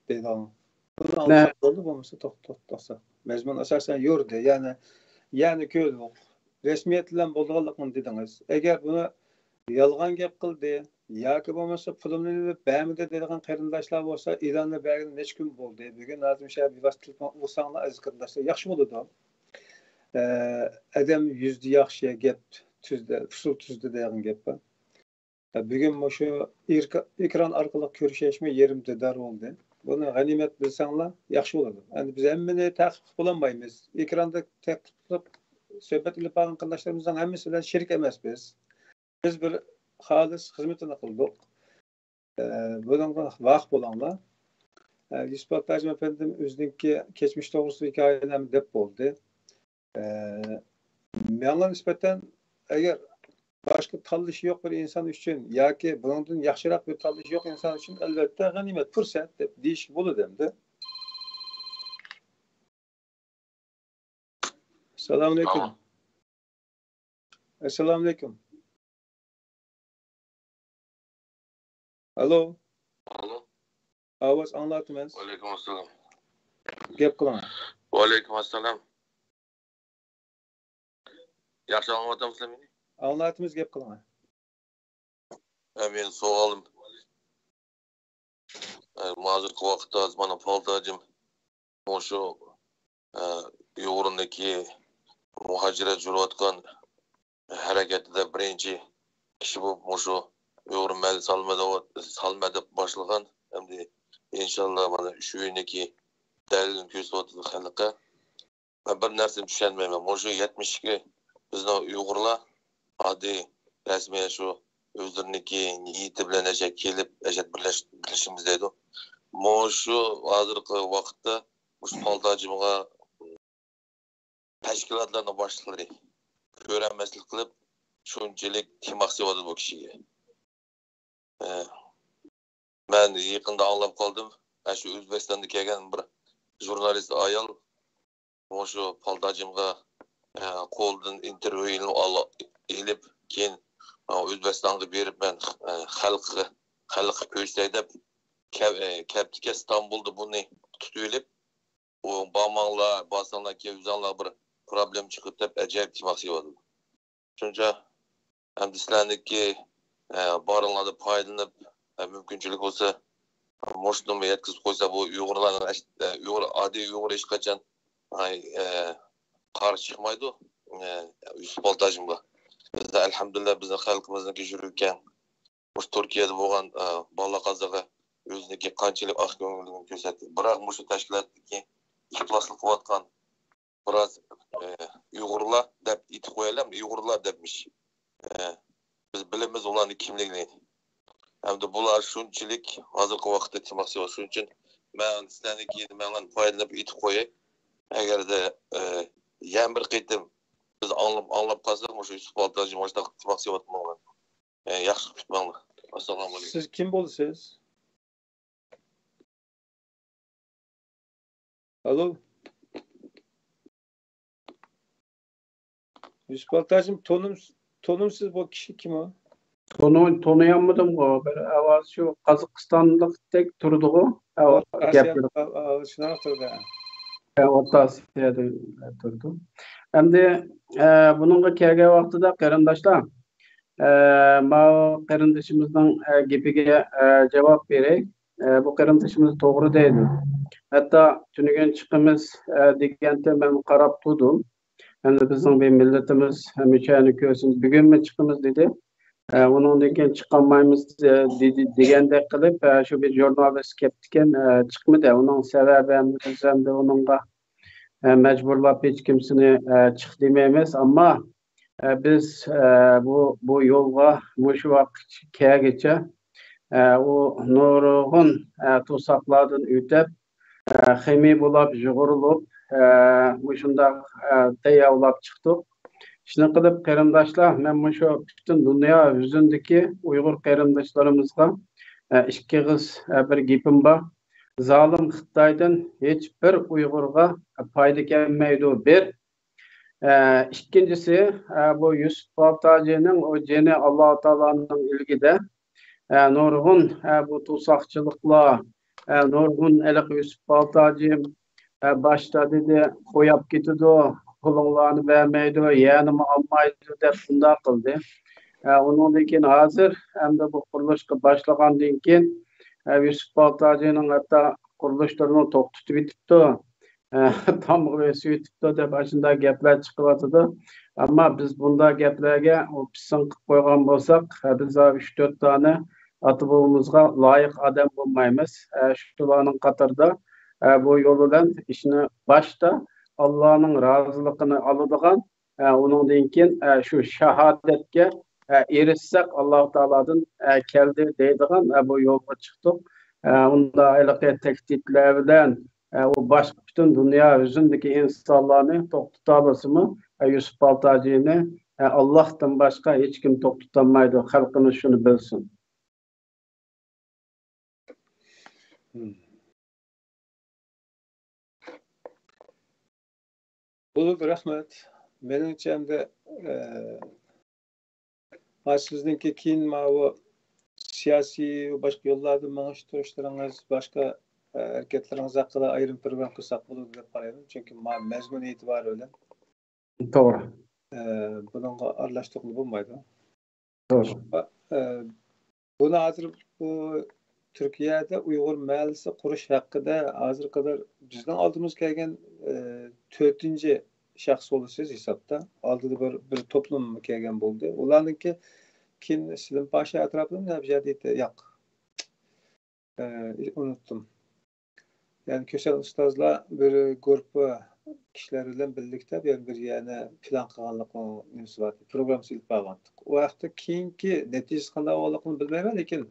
dedi onu. Bunu anlasak oldu bu mesela toktasa. Mezmun asasen yurdu yani köy yok. Resmiyetle bolğanlıqını dediniz. Eğer bunu yalğan gep qildi yoki bo'lmasa pulini bämide deydigan qarindoshlar bo'lsa e'lonni bergan necha kun bo'ldi. Bugun lazım şey bir vasitlik bo'lsanglar aziz qarindoshlar yaxshi bo'ladi. Adam yüzde yaxshi gap tuzda, usul tuzda degan gap bor. Bugun shu ekran orqali ko'rishishmi yerimda dar bo'ldi. Buni g'animat bilsanglar yaxshi bo'ladi. Endi biz hammani taqiq qilolmaymiz. Ekranda taqiq qilib suhbat ilib qolgan qarindoshlarımızdan hammasi bilan sherik emas biz. Biz bir halis hizmetini kıldık. Bunun vaqt bolanglar. Yusuf Alpazim efendim özünki geçmiş doğrusu hikayelerini dep oldu. Bana nispeten eğer başka tallışı yok bir insan için ya ki bunun yaxşırak bir tallışı yok insan için elbette ganimet fırsat dep deyiş bolu demdi. Selamünaleyküm. Selamünaleyküm. Alo. Alo. Avaz anlatmaz. Aleyküm assalam. Gep kılana. Aleyküm assalam. Yaxşı anlatamsın beni? Anlatmaz gep kılana. Men soğalım. Mazırkı vaqtda bana paltacım. Şu yoğurundaki muhaciret jurvatkan hareketinde birinci kişi bu şu yoğurun mel salmadı başlagan. Hem de inşallah bana şu yöneki delilin köz otudu halka. Ben bir narsa düşünmeyeyim. Şu 72 bizden Uygurlar adi resmiye şu özlerindeki niyeti bilen eşek kelip eşek birleşimizdeydi. Şu hazırkı vakitte şu paltacımığa teşkilatlarına başları öğrenmeslik kılıp şunçelik timaksi vardı bu kişiye. Ben yakında anlap kaldım. Şu Özbekistan'da kelgen bir jurnalist ayal şu paltacımığa koldan intervyu elip keyin Özbekistan'da berip ben halkı köşteydip Keptike İstanbul'da bunu tutuyup o bağmanlar, basanlar, kevzanlar bir problem çıkıp hep acayip timaksi vardı. Çünkü hem dislerindeki barınlarda paylanıp mümkünçülük olsa moşluğumu yetkizip koysa bu Uygurların adi Uygur iş kaçan karşı çıkmaydı Yusuf Baltacım'la. Biz de elhamdülillah bizim halkımızın geçirirken Türkiye'de boğan balla kazağı özündeki kançılık ak gönüllülüğünü gösterdi. Bırak şu teşkilattaki ihlaslık vatkan biraz Uygurlar dep iti koyalım Uygurlar depmiş. Biz bilimiz olan kimliğini. Hem de bular şunçilik hazırkı vakitte timaksi var. Şunun için ben istedeki ben faydalanıp iti koyayım. Eğer de yan bir kıydım biz anlap kalsak, şu Yusuf Baltacı maçta kıtmak sevatmağın. Yaxşı tutmağın. Assalamu alaikum. Siz kim bolsiz? Alo. Yusuf Baltacım tonumsiz bu kişi kim o? Tanıyamadım o. Bir avaz şu Kazakistanlık tek turdu o. Asya şuna oturdu. Orta Asya'da turdu. Endi bununla kelgen vaqtida qarindoshlar ma qarindoshimizning gapiga javob beraylik. Bu qarindoshimiz to'g'ri deydi. Hatta tunigan chiqimiz deganda men qarab turdim. Endi bizning bir millatimiz hamisha ko'rsin. Bugun mi chiqimiz dedi. Onundan keyin chiqolmaymiz degandek qilib shu bir jurnalist kelibdikan chiqmadi. Uning sababi hamda uningga mecburlap hiç kimsini çık demeyiz ama biz bu yolga şu vaqt geçe o nurgun tosaklardan ötep xemi bulap jugurulup bu şunda teyavlap çıktık. Şimdi kılıp qarindoshlar, men şu bütün dünya yüzündeki Uygur qarindoshlarımızga ikki qiz bir gapim bor. Zalim Xitoydan hech bir Uyg'urga foyda kelmaydi. Bir. İkincisi bu Yusuf Baltacı'nın o ceni Allah Teala'nın ilgide nurgun bu tutsakçılıkla nurgun elik Yusuf Baltacı başta dedi koyup gitti o pulunlarını vermeydi yeğenimi almaydı de bunda kıldı. Onun için hazır hem de bu kuruluşa başlagandan keyin Yusuf Baltacı'nın hatta kuruluşlarını to'xtatib bitibdi. Tam süyütüptü de başında gaplar çıkıvatıdı. Ama biz bunda gaplarga pissin qilib qo'ygan bo'lsak, biz 3-4 tane atıbımızga layık adam bulmayız. Şularının qatarda bu yolu bilen işini başta Allah'ın razılığını alıdığan onun keyin şu şahadetke erişsek Allah Teala'dan keldi deydiğen bu yolga çıktık. Onda aylıqya tehditler bilen o başka bütün dünya yüzündeki insanlarını to'xtata mı Yusuf Baltacı'nı Allah'tan başka hiç kim to'xtatamaydı. Halkını şunu bilsin. Bulut rahmet. Menimce hem de sizdeki keyin bu siyasi başka yollarda maaş turuşlarınız, başka hareketleriniz hakkında ayrım program kılsak bulur diye qarayman. Çünkü mezmun itibarı öyle. Doğru. Bununla aralashtıqlı bo'lmaydi. Doğru. Bunu hazır bu Türkiye'de Uygur mahallesi kuruş hakkında hazır kadar bizden aldığımız kelgen 4. şahs olursunuz hesapta. Aldığı bir toplum kelgen buldu. Ularınki kim Silim Paşa etrafında ne yapacağıydı? Yok. Unuttum. Yani köşel ustazlar bir grup kişilerle birlikte bir yani plan kılanlık nüsbat program silip bağlandık. O vaxtda keyinki neticesi qanday olacağını bilmeyman, lekin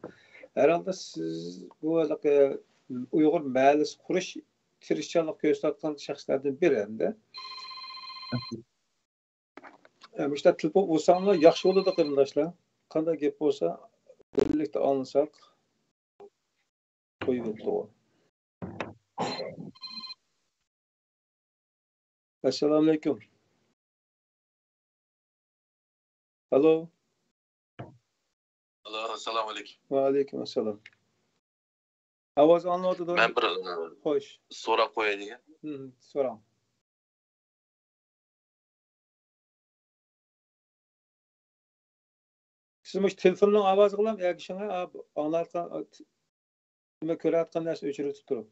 herhalde siz bu Uygur mahallesi kuruş tirişçilik göstergan şahslardan biri endi. İşte tilpop olsanglar yaxşı olurdu qarindoshlar. Qanday gap bo'lsa birlikte alınsak qo'yib o'tdi. Assalamu alaikum. Alo. Assalamu alaikum. Wa alaikum assalam. Ovoz anladı. Men bir Xo'sh. so'rab qo'yay degan. So'rang. Siz mush telefondan ovoz qilam, yakishingga anglatgan nima ko'rayotgan narsa o'chirib turib.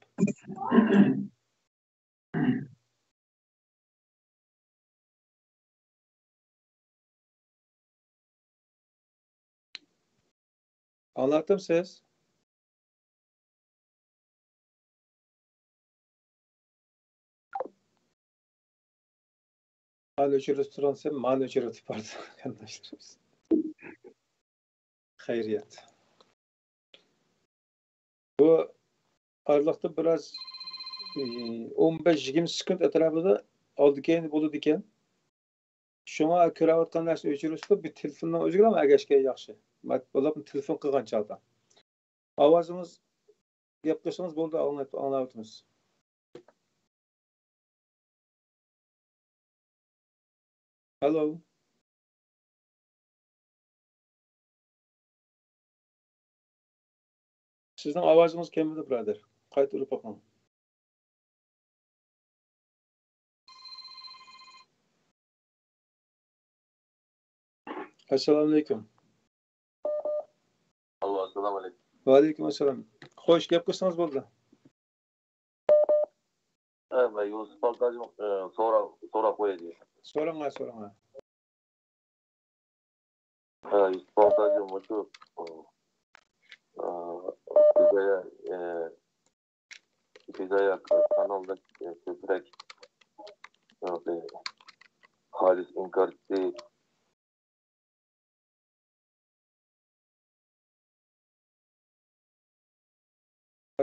Anlattım siz. Mal o'chirib tursa, mal o'chirib tupardi arkadaşlarımız. Hayriyat. Bu aralıkta biraz 15-20 sekund etrafında aldı kendi buldu diken. Şuna ko'rayotgan narsa o'chirishda bir telefondan o'ziga ham agashga yaxshi. Bo'lib telefon qilgan chog'da. Ovozimiz gap qilsangiz bo'ldi, anglayapmiz. Hello. Sizning ovozingiz kelmadi, brother. Qaytarib boqing. Assalomu alaykum. Assalomu alaykum. Va alaykum assalom. Xo'sh, gap qilsangiz bo'ldi. Ben Yusuf Baltacım sonra koyacağım. So'rang. Yusuf Baltacım şu Hidaya kanalda köprek Halis İnkarcı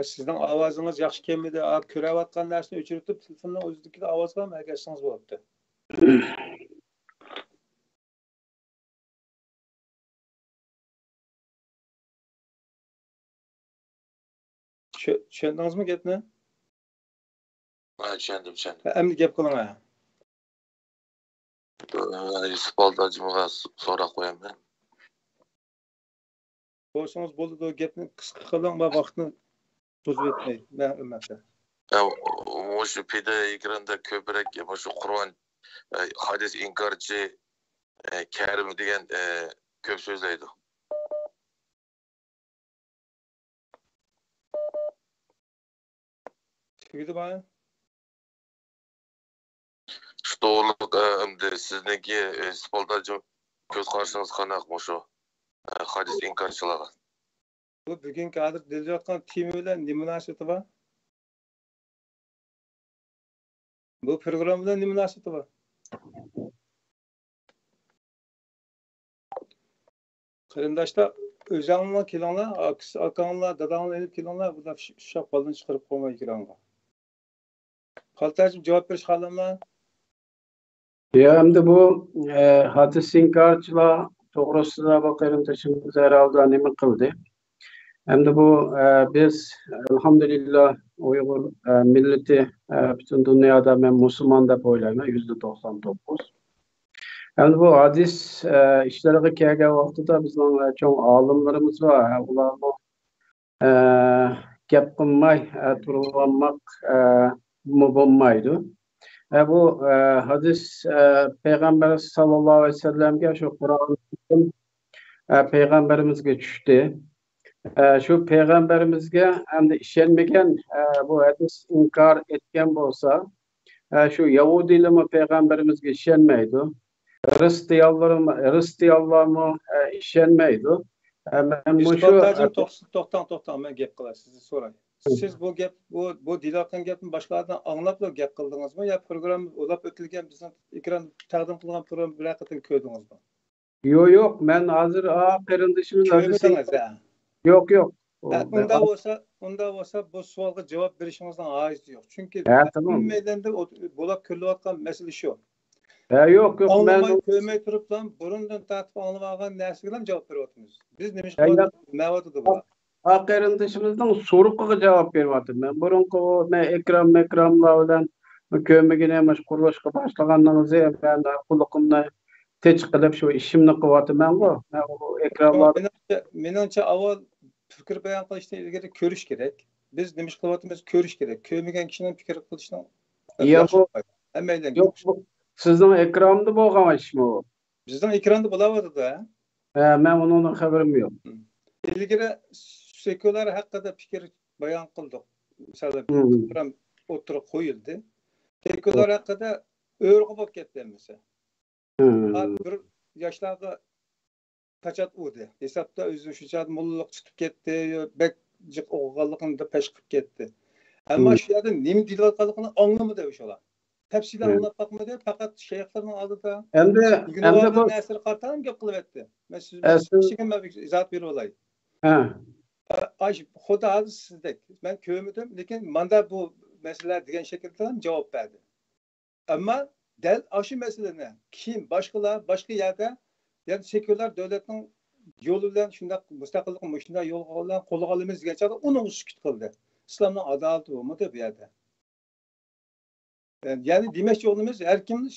Sizning ovozingiz yaxshi kelmadi. Ko'rayotgan narsani o'chirib turib, telefondan o'zidagi ovozga ham agashsangiz bo'libdi. Tushundingizmi gapni? Ha, tushundim. Endi gap qiling. Yusuf Baltacım'a sonra koyayım ben. Bo'lsangiz bo'ldi, gapni qisqa qiling va vaqtni to'zib etmang. Men ümmet'e. Şu pide ekranda köprek şu Kur'an hadis inkarcı Kerim degan köp so'zlaydi. Tugdi bana. Şu doğruluk sizniki Baltacım göz karşınız kanak mı şu hadis inkarcılara? Bu bugungi hozir dilayotgan tema bilan nima munosabati bor? Bu program bilan nima munosabati bor? Qarindoshlar, o'zingizlar kelinglar, akanglar, dadanglar elib kelinglar, bular shaqoldan chiqarib qo'ymay ekranga. Baltacım javob berish xohlayman. Ya endi bu hadis inkarcılar to'g'risida bu qarindoshimiz herhalde nima qildi? Endi bu biz elhamdülillah Uyg'ur milleti bütün dünyada ben Müslüman deb o'ylayman, %99. Endi bu hadis ishlariga kelgan vaqtida bizning cho'ng olimlarimiz var. Ular bu gap qilmay turib olmak bo'lmaydi. Bu hadis Peygamber sallallohu aleyhi ve sellem'ge şu Kur'an'ın Peygamberimizge tushdi. Şu peygamberimizge hem de işenmegen bu hadis inkar etken bolsa şu Yahudilerimi peygamberimizge işenmeydi. Hristiyanlarımı işenmeydi. Baltacım to'xtang, men gap qilay, sizni so'ray. Siz bu gap bu dilayotgan gapni boshqalardan anglab gap qildingizmi yo program ulab o'tilgan bizning ekran taqdim qilgan program bir haqiqatan ko'rdingizmi? Yo'q, men hozir qarindishimiz Yok. Unda olsa bu savolga javob berishingizdan ojiz yo'q. Chunki meydanda bo'lib ko'rilayotgan masala shu. Yo'q, men ko'rmay turibdan burundan tartib olib olgan narsaga ham javob beryapmiz. Biz nima qilamiz? Navbatda bu. Qarindishimizning so'roqiga javob beryaptim. Men burunqi men ekranlar bilan ko'magina mash qurilishga boshlaganingizda men quliqimni tech qilib shu ishimni qilyapman-ku. Men bu ekranlar menimcha avval fikr bayon qilishdan ilgari ko'rish kerak. Biz nima qilyapmiz ko'rish kerak. Ko'rmagan kishining fikr qilishdan yo'q. Sizning ekranda bo'lgan ishmi u? Bizning ekranda bo'laverdi-da. Men uning xabarim yo'q. Ilgari sekular haqida fikr bayon qildik. Masalan, program o'tirib qo'yildi. Sekular haqida o'rg'i bo'lib ketdi mesela. Bir yoshlarga qachat o'di. Hesabda o'zi shuncha mulliq chiqib ketdi, bek jiq o'g'illigini pesh qilib ketdi. Ammo shu yerda nima deyotganligini anglamadi o'shalar. Tafsillar anglab boqmadi, faqat shayxlarning oldida endi bu nasr qartan gap qilyapti. Men sizga izoh berib olay. Ay, xudo aziz sizdek. Men ko'rmadim, lekin menda bu masalalar degan shaklda ham javob berdi. Ammo Del aşı meselene kim başka yerde yani seküler devletin yolu bilen şunda müstakillik şunda yol bilen kolu alımız geçer onun sükut kıldı. İslam'ın adaleti bu mu bir yerde. Yani demek yolumuz her kim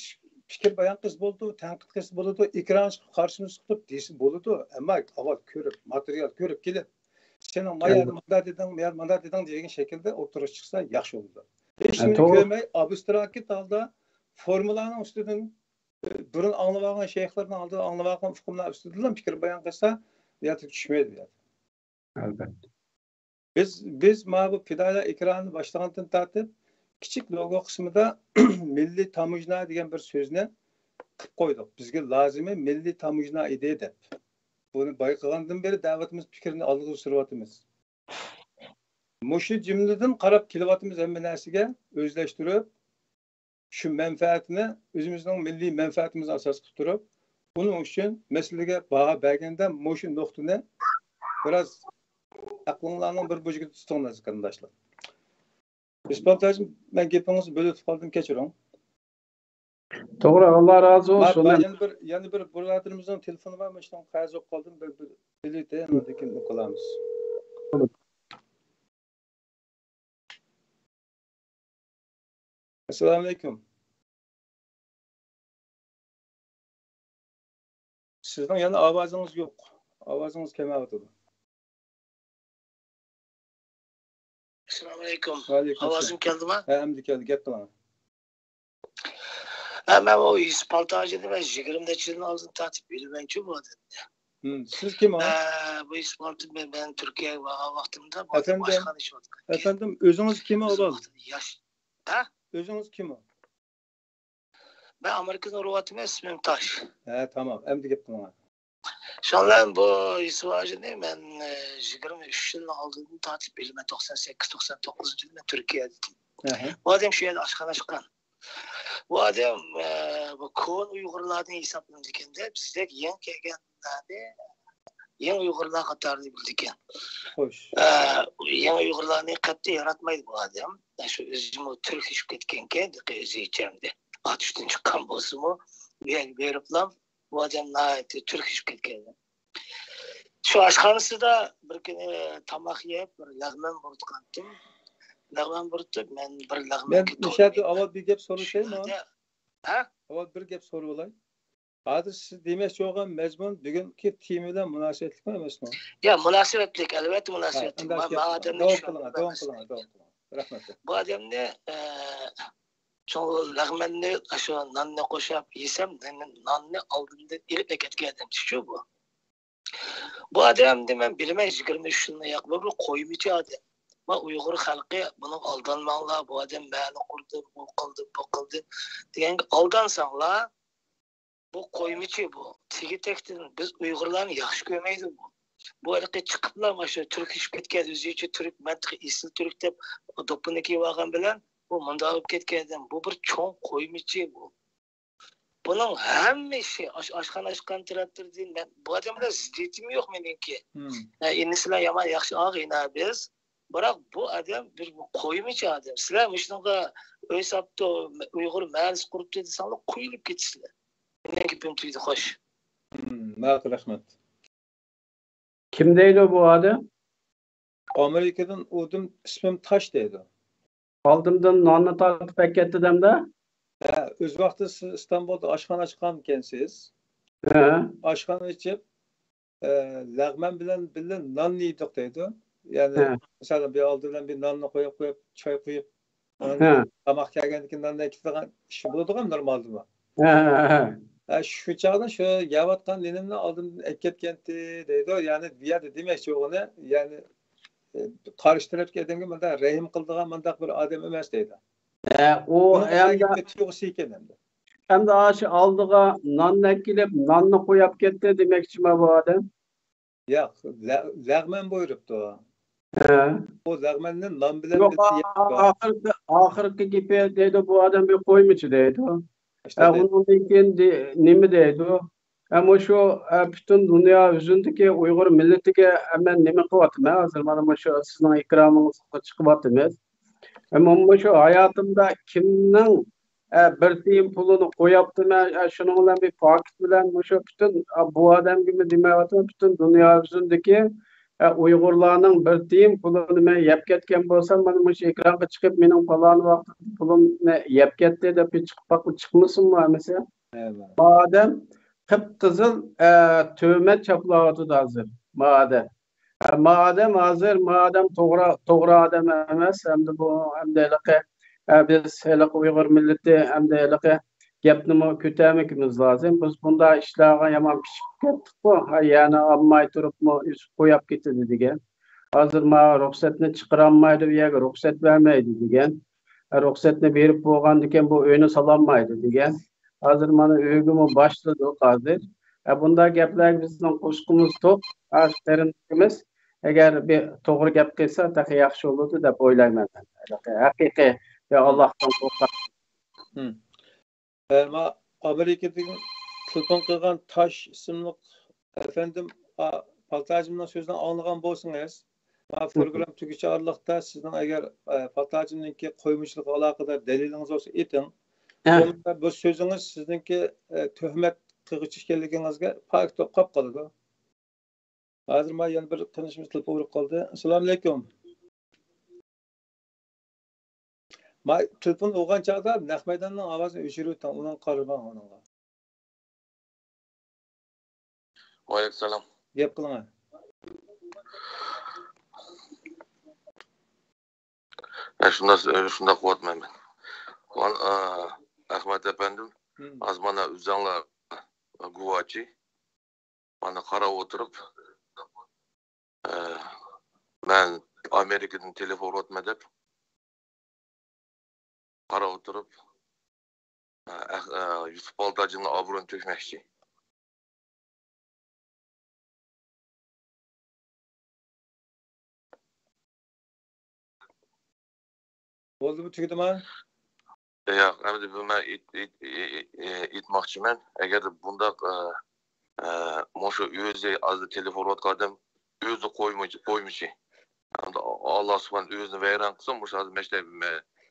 fikir bayan kız buldu, tenkit kız buldu, ikram karşımız tutup desi buldu. Ama avat körüp, materyal körüp gelip senin mandat dedin degen şekilde ortaya çıksa yaxşı oldu. Şimdi görmey abstrakt dalda formulaның üstünden burun anlamagan şeyhlerin aldığı anlamagan hükümler üstünden fikir bayan kılsa yatı düşmeydi yani. Elbette. Biz bu fidayla ikranı başlagandan tartib kichik logo kısmında milli tamujna degan bir so'zni qilib qo'ydik. Bizga lazimi milli tamujna edi deb. Buni bayqagandan beri da'vatimiz fikrini olg'a suryapmiz. Mushu jumladan qarab kelyapmiz hamma narsaga o'zlashtirib, shu manfaatni o'zimizning milliy manfaatimizni asos qilib turib, buning uchun masalaga baho berganda mushu nuqtani biroz aqlinglarning bir bo'jiga tutinglar qarindoshlar. İspantacığım, ben gepinizi böyle tutaldım keçiyorum. Doğru, Allah razı olsun. Yani bir buralarımızın telefonu var mı? İşte kayız yok kaldım. Bir de yanındaki okularımız. Esselamu Aleyküm. Sizden yani avazınız yok. Avazınız kemalıdır. Assalamu alaikum. Aleyküm. Avazım geldi mi? Hem geldi. Gitti bana. Ben o ispaltacı değil mi? Jigirimde çizini aldım tatip bilmençi bu adam. Siz kim o? Bu ispaltı ben Türkiye'ye vaktimde başkan iş var. Efendim özünüz kim o? Yaş. Ha? Özünüz kim o? Ben Amerika'da ruhatım ismim Taş. Tamam. Hem gitti bana. Şu an bu ispaltacı değil ben jigirim 3 yılını aldığım tatip bilmen 98-99 yılında Türkiye'de. Bu adam şu yerde aşkana çıkan. Bu adam bu Kovan Uygurlardan hesaplanırken bizde yeni kelgenlerde yeni Uygurlar katarını bildikken. Hoş. Yeni Uygurlarını katı yaratmaydı bu adam. Şu özümü Türk iş ketkenken de izleyeceğimdi. Atıştan çıkan bozumu veriplam bu adam Türk iş ketkenken. Şu aşkanısı da bir kere tamak yiyip bir lağmen vurdukantım. Lağmen vurdu. Ben bir lağmen ki nişadı avat bir gep soru şey mi o? Ha? Avat bir gep soru olay. Hadi siz demek yoğun mezmun bugünkü timiyle münasebetlik mi emas mı? Ya münasebetlik elbette münasebetlik. Devam kılana. Rahmet. Bu adam ne çoğu lağmenni şu nanne koşup yesem nanne aldığında irip eketki adam şu bu. Bu adam ben bilmez 23 yılında yakma bir koymucu adam. Ama Uygur halkı bunu aldanmanla bu adam beni kurdu, bu kıldı diyen aldansanlar bu koymucu bu. Tigi tektin biz Uygurlarını yaxşı görmeydi bu. Bu arada çıkıplar maşa Türk iş ketken özüyçü Türk mantığı isil Türk dep dopunu kiyvagan bilen bu mundağıp ketken bu bir çoğun koymucu bu. Bunun hemmesi aşkan tirattır deyin ben bu adamda ziddiyetim yok benimki. Endisiler yaman yaxşı ağıyna biz. Bırak bu adam bir koymucu adam. Sizler mışnıga öysapta Uygur məhəlis kurup dedi sanlı kuyulup getsizler. Ne gibi tüydü hoş. Mağdur rahmet. Kimdeydi bu adam? Amerika'dan udum ismim Taş deydi. Aldımdan nanı tartıp ekletti demde. Öz vakti siz İstanbul'da aşkhana çıkan kensiz. Aşkhana içip lağmen bilen nan yiydik deydi. Yani mesela bir aldığından bir nanını koyup çay koyup tamak kelgendikin nanını ekitilen işi buldu mu normaldi mı? Şu çağda şu yavatkan lenimle aldım eketkendi deydi. Yani bir yerde demek çoğunu yani karıştırıp kendine manda rehim kıldığan mandak bir adam emas deydi. O hem de aşı aldığa nan ekilip nanını koyup gitti demekçi mi bu adam? Yok, lağmen buyuruptu o. O lağmenin nan bilen yok, ahırki gibi deydi bu adam bir koymucu deydi. Onun için nemi deydi. Ama şu bütün dünya yüzündeki Uygur milletiga hemen nemi kıvatım. Hazır bana şu sizin ikramınız çıkıvatımız. Ama şu hayatımda kimden bir tiyim pulunu koyaptı men şunun bilen bir fakir bilen şu bütün bu adam gibi demeyetim bütün dünya yüzündeki Uygurlarning bir tiyim pulini men yep ketken bolsam mana şu ekranga chiqib mening falan vaqt pulimni yep ketdi deb chiqib chiqmasinmi mesela? Evet. Madem kıpkızıl töhmet çaplayotidi hazır. Madem hazır, madem to'g'ri adam emas, hamda bu hamdaligi biz haliq Uyg'ur millati hamdaligi gapni ko'tarmikimiz lozim. Biz bunda ishlarga yomon pishib ketdik-ku. Yani olmay turibmi, uzib qo'yib ketadi degan. Hozir ma ruxsatni chiqarolmaydi, u yerga ruxsat bermaydi degan. Ruxsatni berib bo'lgandan keyin bu uyni sololmaydi degan. Hozir mana uygumu başladı hozir. Bunda gaplar bizning qo'shqimiz to'q, qarindoshimiz. Agar bir to'g'ri gap qilsa, taxi yaxshi bo'ladi deb o'ylayman. Haqiqiy ve Allohdan qo'rqar. Ma Amerika'daki telefon qilgan Taş isimli efendim Paltacımdan sözden anlagan bolsanız, ma program tügüçü arlıqda sizin eğer Paltacımdaki koymuşluk alakadar deliliniz olsa etin. Bu sözünüz sizinki töhmet qilg'ich ekanligingizga farq qolib qoladi. Hozir men yana bir tanishimiz telefon urib qoldi. Assalomu alaykum. Men telefon urgan chaqda naq maydonning ovozini o'chirib o'tdim, uning qaraman uningga. Va alaykum salom. Gap qiling. Şunda quvvatmayman. Ahmet efendim, az bana uzanlar guvaçı, bana kara oturup, ben Amerika'dan telefon etmedim, kara oturup, Yusuf Baltacı'nın aburunu tökmekçi. Oldu mu tüydü mü? Ya, hem de ben itmakçıyım. Eğer bunda moşu özü azı telefon atkadım, özü koymuş. Allah subhanahu özünü veren kısım, moşu azı meşte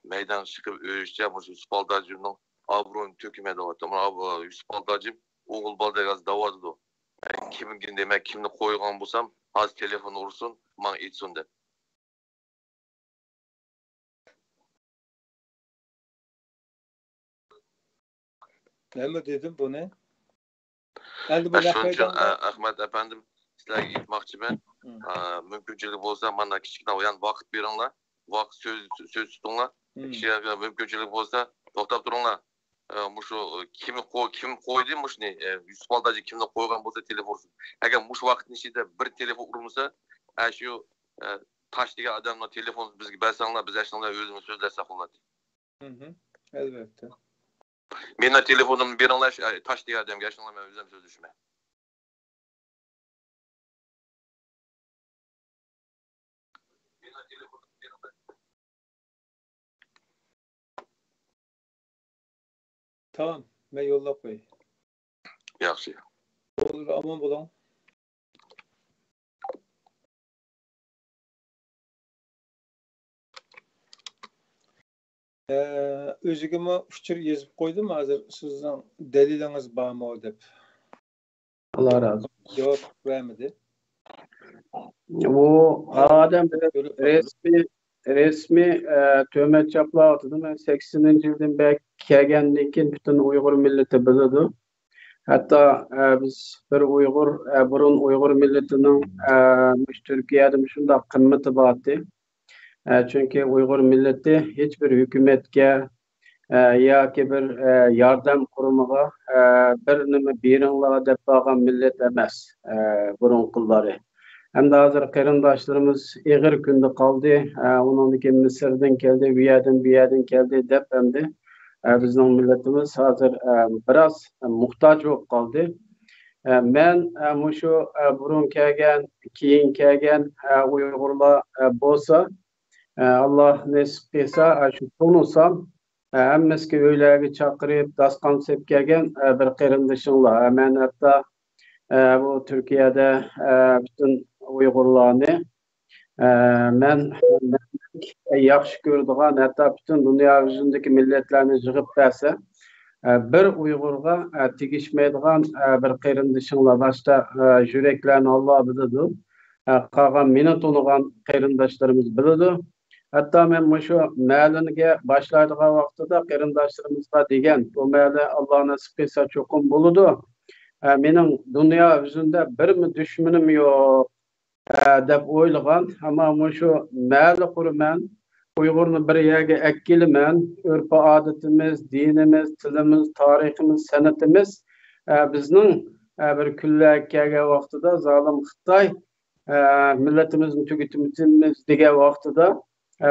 meydan çıkıp özüşçe, moşu Yusuf Baltacı'nın aburunu tökmedi o. Ama Yusuf Baltacı'm oğul Baltacı az davadı da. Kimin gün demek, kimini koygan bulsam, az telefon olursun, bana etsin de. Ne mi dedim bu ne? Yani bu Ahmet efendim sizlerge gitmakçı ben. Mümkünçülük olsa bana küçükten uyan vakit verinler. Vakit söz tutunlar. Kişiye mümkünçülük olsa toktap durunlar. Muşu kim koydu muş ne? Yusuf Baltacı kimle koygan bolsa telefon. Eğer muş vakitin içinde bir telefon urmasa, şu taş diye adamla telefon bizge bersanlar, biz eşyanlar özümüz sözler saklanır. Elbette. Benim telefonumu birinler taş diye adam gerçekten ben özüm söz düşme. Tamam, ben yollap koy. Yaxşı. Olur, aman bulan. Özügüme uçur yazıp koydum hazır sizden deliliniz var mı dep. Allah razı olsun. Cevap vermedi. Bu adam resmi töhmet çaplatıdı. Ben 80. yıldan belki kelgenlikin bütün Uygur milleti bildi. Hatta biz bir burun Uygur milletinin Türkiye'de şunda kıymeti vardı. Çünkü Uygur milleti hiçbir hükümetke ya ki bir yardım kurumuga bir nima berinla dep bağlan millet emas burun kulları. Hem de hazır qarindoshlarimiz ig'ir kunda qoldi. Ondan Mısır'dan keldi, bir yerden keldi dep hem de bizning milletimiz hazır biraz muhtaç bo'lib qoldi. Men mushu burun kelgan, keyin kelgan Uyg'urlar bo'lsa, Allah nasib qilsa, shu to'nusam hammasiga uylarga chaqirib, dastan sep kelgan bir qarindoshinglar. Men hatta bu Türkiye'de bütün Uygurlarını ben yaxshi ko'radigan, hatto butun dunyo yuzidagi millatlarni yig'ib bersa, bir Uyg'urga tegishmaydigan bir qarindishinglar boshqa yuraklarni Alloh biladi. Qolgan meni tonigan qarindoshlarimiz biladi. Hatto men shu ma'liniga boshlaydigan vaqtida qarindoshlarimizga degan, bu ma'li Alloh nasib qilsa cho'qim bo'ladi. Mening dunyo yuzida birmi dushmanim yo'q deb o'ylagan, ammo shu ma'li qurman, Uyg'urni bir yerga akkilaman, urf odatimiz, dinimiz, tilimiz, tariximiz, san'atimiz bizning bir kunlar kelgan vaqtida zolim Xitoy millatimizni tugatimiz degan vaqtida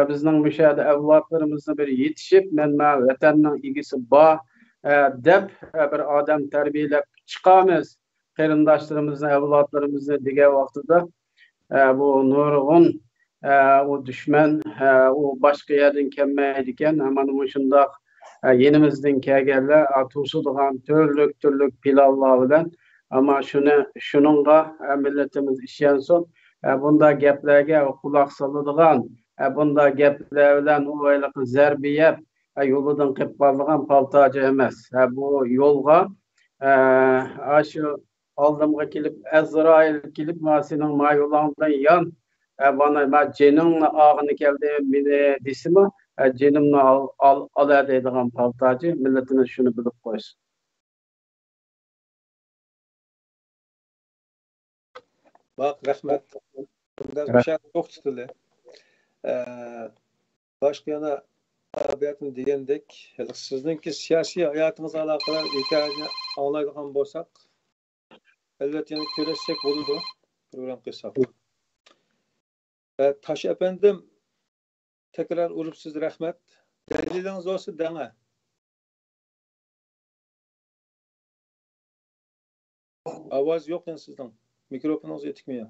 bizning müşahede avlodlarimizni bir yetishib, men vatanning egisi bor deb bir odam tarbiyalab chiqamiz, qarindoshlarimizni, avlodlarimizni degan vaqtida bu nurg'un o düşman o boshqa yerdan kelmaydi ekan. Mana shundoq yenimizdan kelganlar atusidigan turlik planlar bilan, ammo shuningga millatimiz ishonsin, bunda gaplarga quloq soladigan, bunda gaplar bilan o'yliqni zarba yeb yo'lidan qilib qoladigan paltochi emas. Bu yo'lga shu oldimga kelib Azroil kelib sening yo'lingdan yon bana canımla ağını geldi beni disimi canımla al deydigan paltacı milletine şunu bilip koysun. Bak rahmet. Bundan bir şey çok tutulu. Başka yana tabiatını diyendek, sizinki siyasi hayatınızla alakalı hikayeni anlayacağım bolsak, elbette yani köreşsek olurdu. Program kısak. Taş efendim, tekrar urup siz rahmet. Deliliniz olsa dene. Avaz yok yani sizden. Mikrofonunuz yetikmiyor.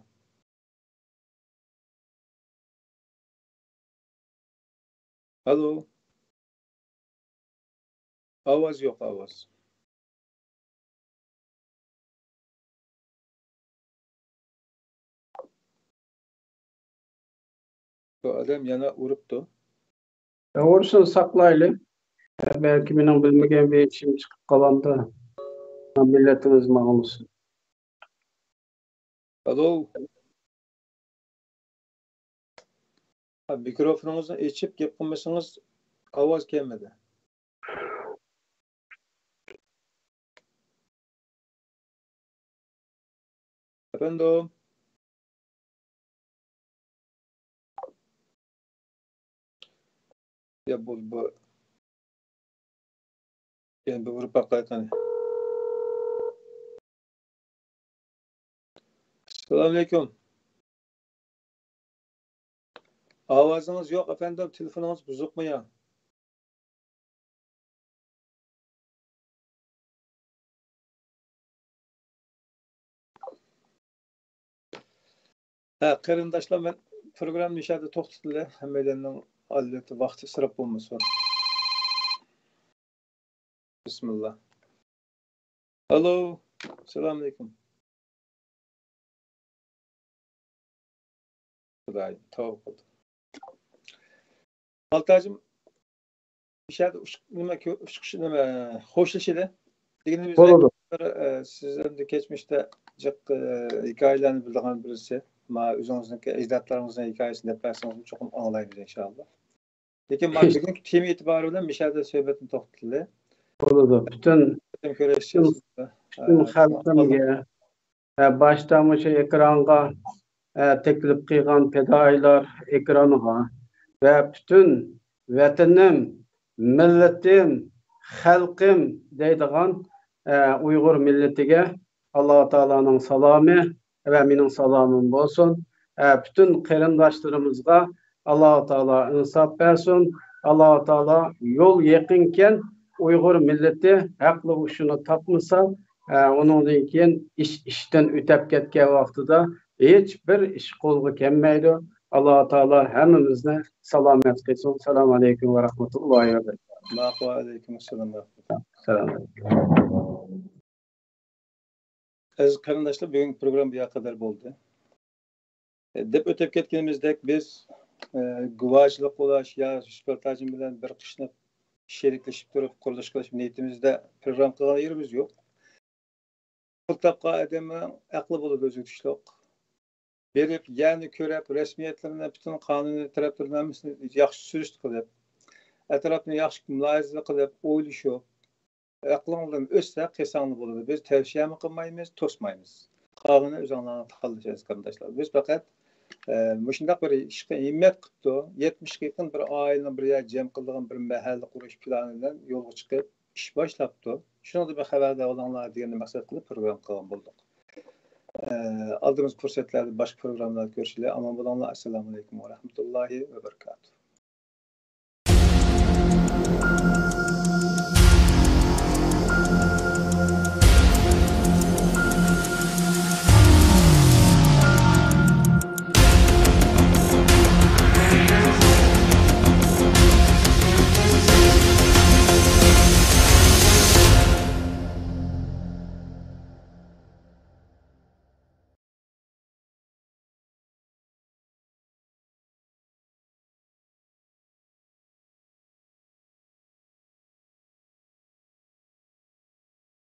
Alo. Avaz yok, avaz. Bu adam yana uruptu. Olsun saklaylı. Belki benim bilmegen bir işim çıkıp kalandı. Milletimiz mağlusun. Alo. Mikrofonunuzu açıp yapmamışsınız, avaz gelmedi. Efendim. Ya bu yani bir vurup baklayken. Selamünaleyküm. Avazınız yok efendim, telefonunuz bozuk mu ya? Qarindoshlar, men program nishadi to'xtatildi. Hammalarning albatta vaqti sirab bo'lmasin. Bismillah. Alo. Selamünaleyküm. Xudoy, tavba. Altacım nishadi nima xo'shlashidi. Deganimizda sizlarning kechmişte hikoyalarni bildigan birisi, o'zingizniki ajdodlaringizning hikoyasini deb bersangiz cho'qim anglaymiz inshaalloh. Lekin bugungi tema e'tibori bilan mishada suhbatni to'xtatildi. Bo'ladi. Bütün xalqimga baştan o'sha ekranga teklif qilgan fidoilar ekraniga ve bütün vatanim, millatim, xalqim deydigan Uyghur milletiga Allah Teala'nın salamı ve mening salamım olsun. Bütün qarindoshlarımızga Allah Teala insaf bersin. Allah Teala yol yakınken Uyghur milleti haqlı şunu tapmasa, onundan keyin işten ötep ketken vaqtida hiç bir iş qo'lga kelmaydi. Allah Teala hammamizni salomat qilsin. Assalomu alaykum va rahmatullohi va barakatuh. Wa alaykum assalom. Assalomu Aziz qarindoshlar, bugungi program bu kadar bo'ldi. Deb o'tib ketganimizdek biz guvohchilik bo'lish yo shifrtajim bilan bir qishni sherikleşip durup qurilish qilish niyetimizde program qilgan yerimiz yo'q. Mutlaka adamın aklı bo'ladi o'zi tushliq. Berib, yani ko'rib, rasmiyatlarni bütün qonuniy taraflarni yaxshi surish qilib, atrofni yaxshi mulohaza qilib, o'ylashib, aqlingdan o'ssa qesonli bo'ladi. Biz tavsiya qilmaymiz, to'smaymiz. Qolgani o'zinglarni tanlashingiz qarindoshlar. Biz faqat shundoq bir ishga himmat qilibdi. 70 ga yaqin bir oilani bir yer jam qilgan bir mahalla qurish plani bilan yo'lga chiqib ish boshlabdi. Shunda bir xabarda olinglar degan maqsad qilib program qilgan bo'ldik. Aldığımız fırsatlarda başka programlarda görüşelim. Aman bulanlar. Esselamu Aleyküm ve Rahmetullahi ve Berekatuhu.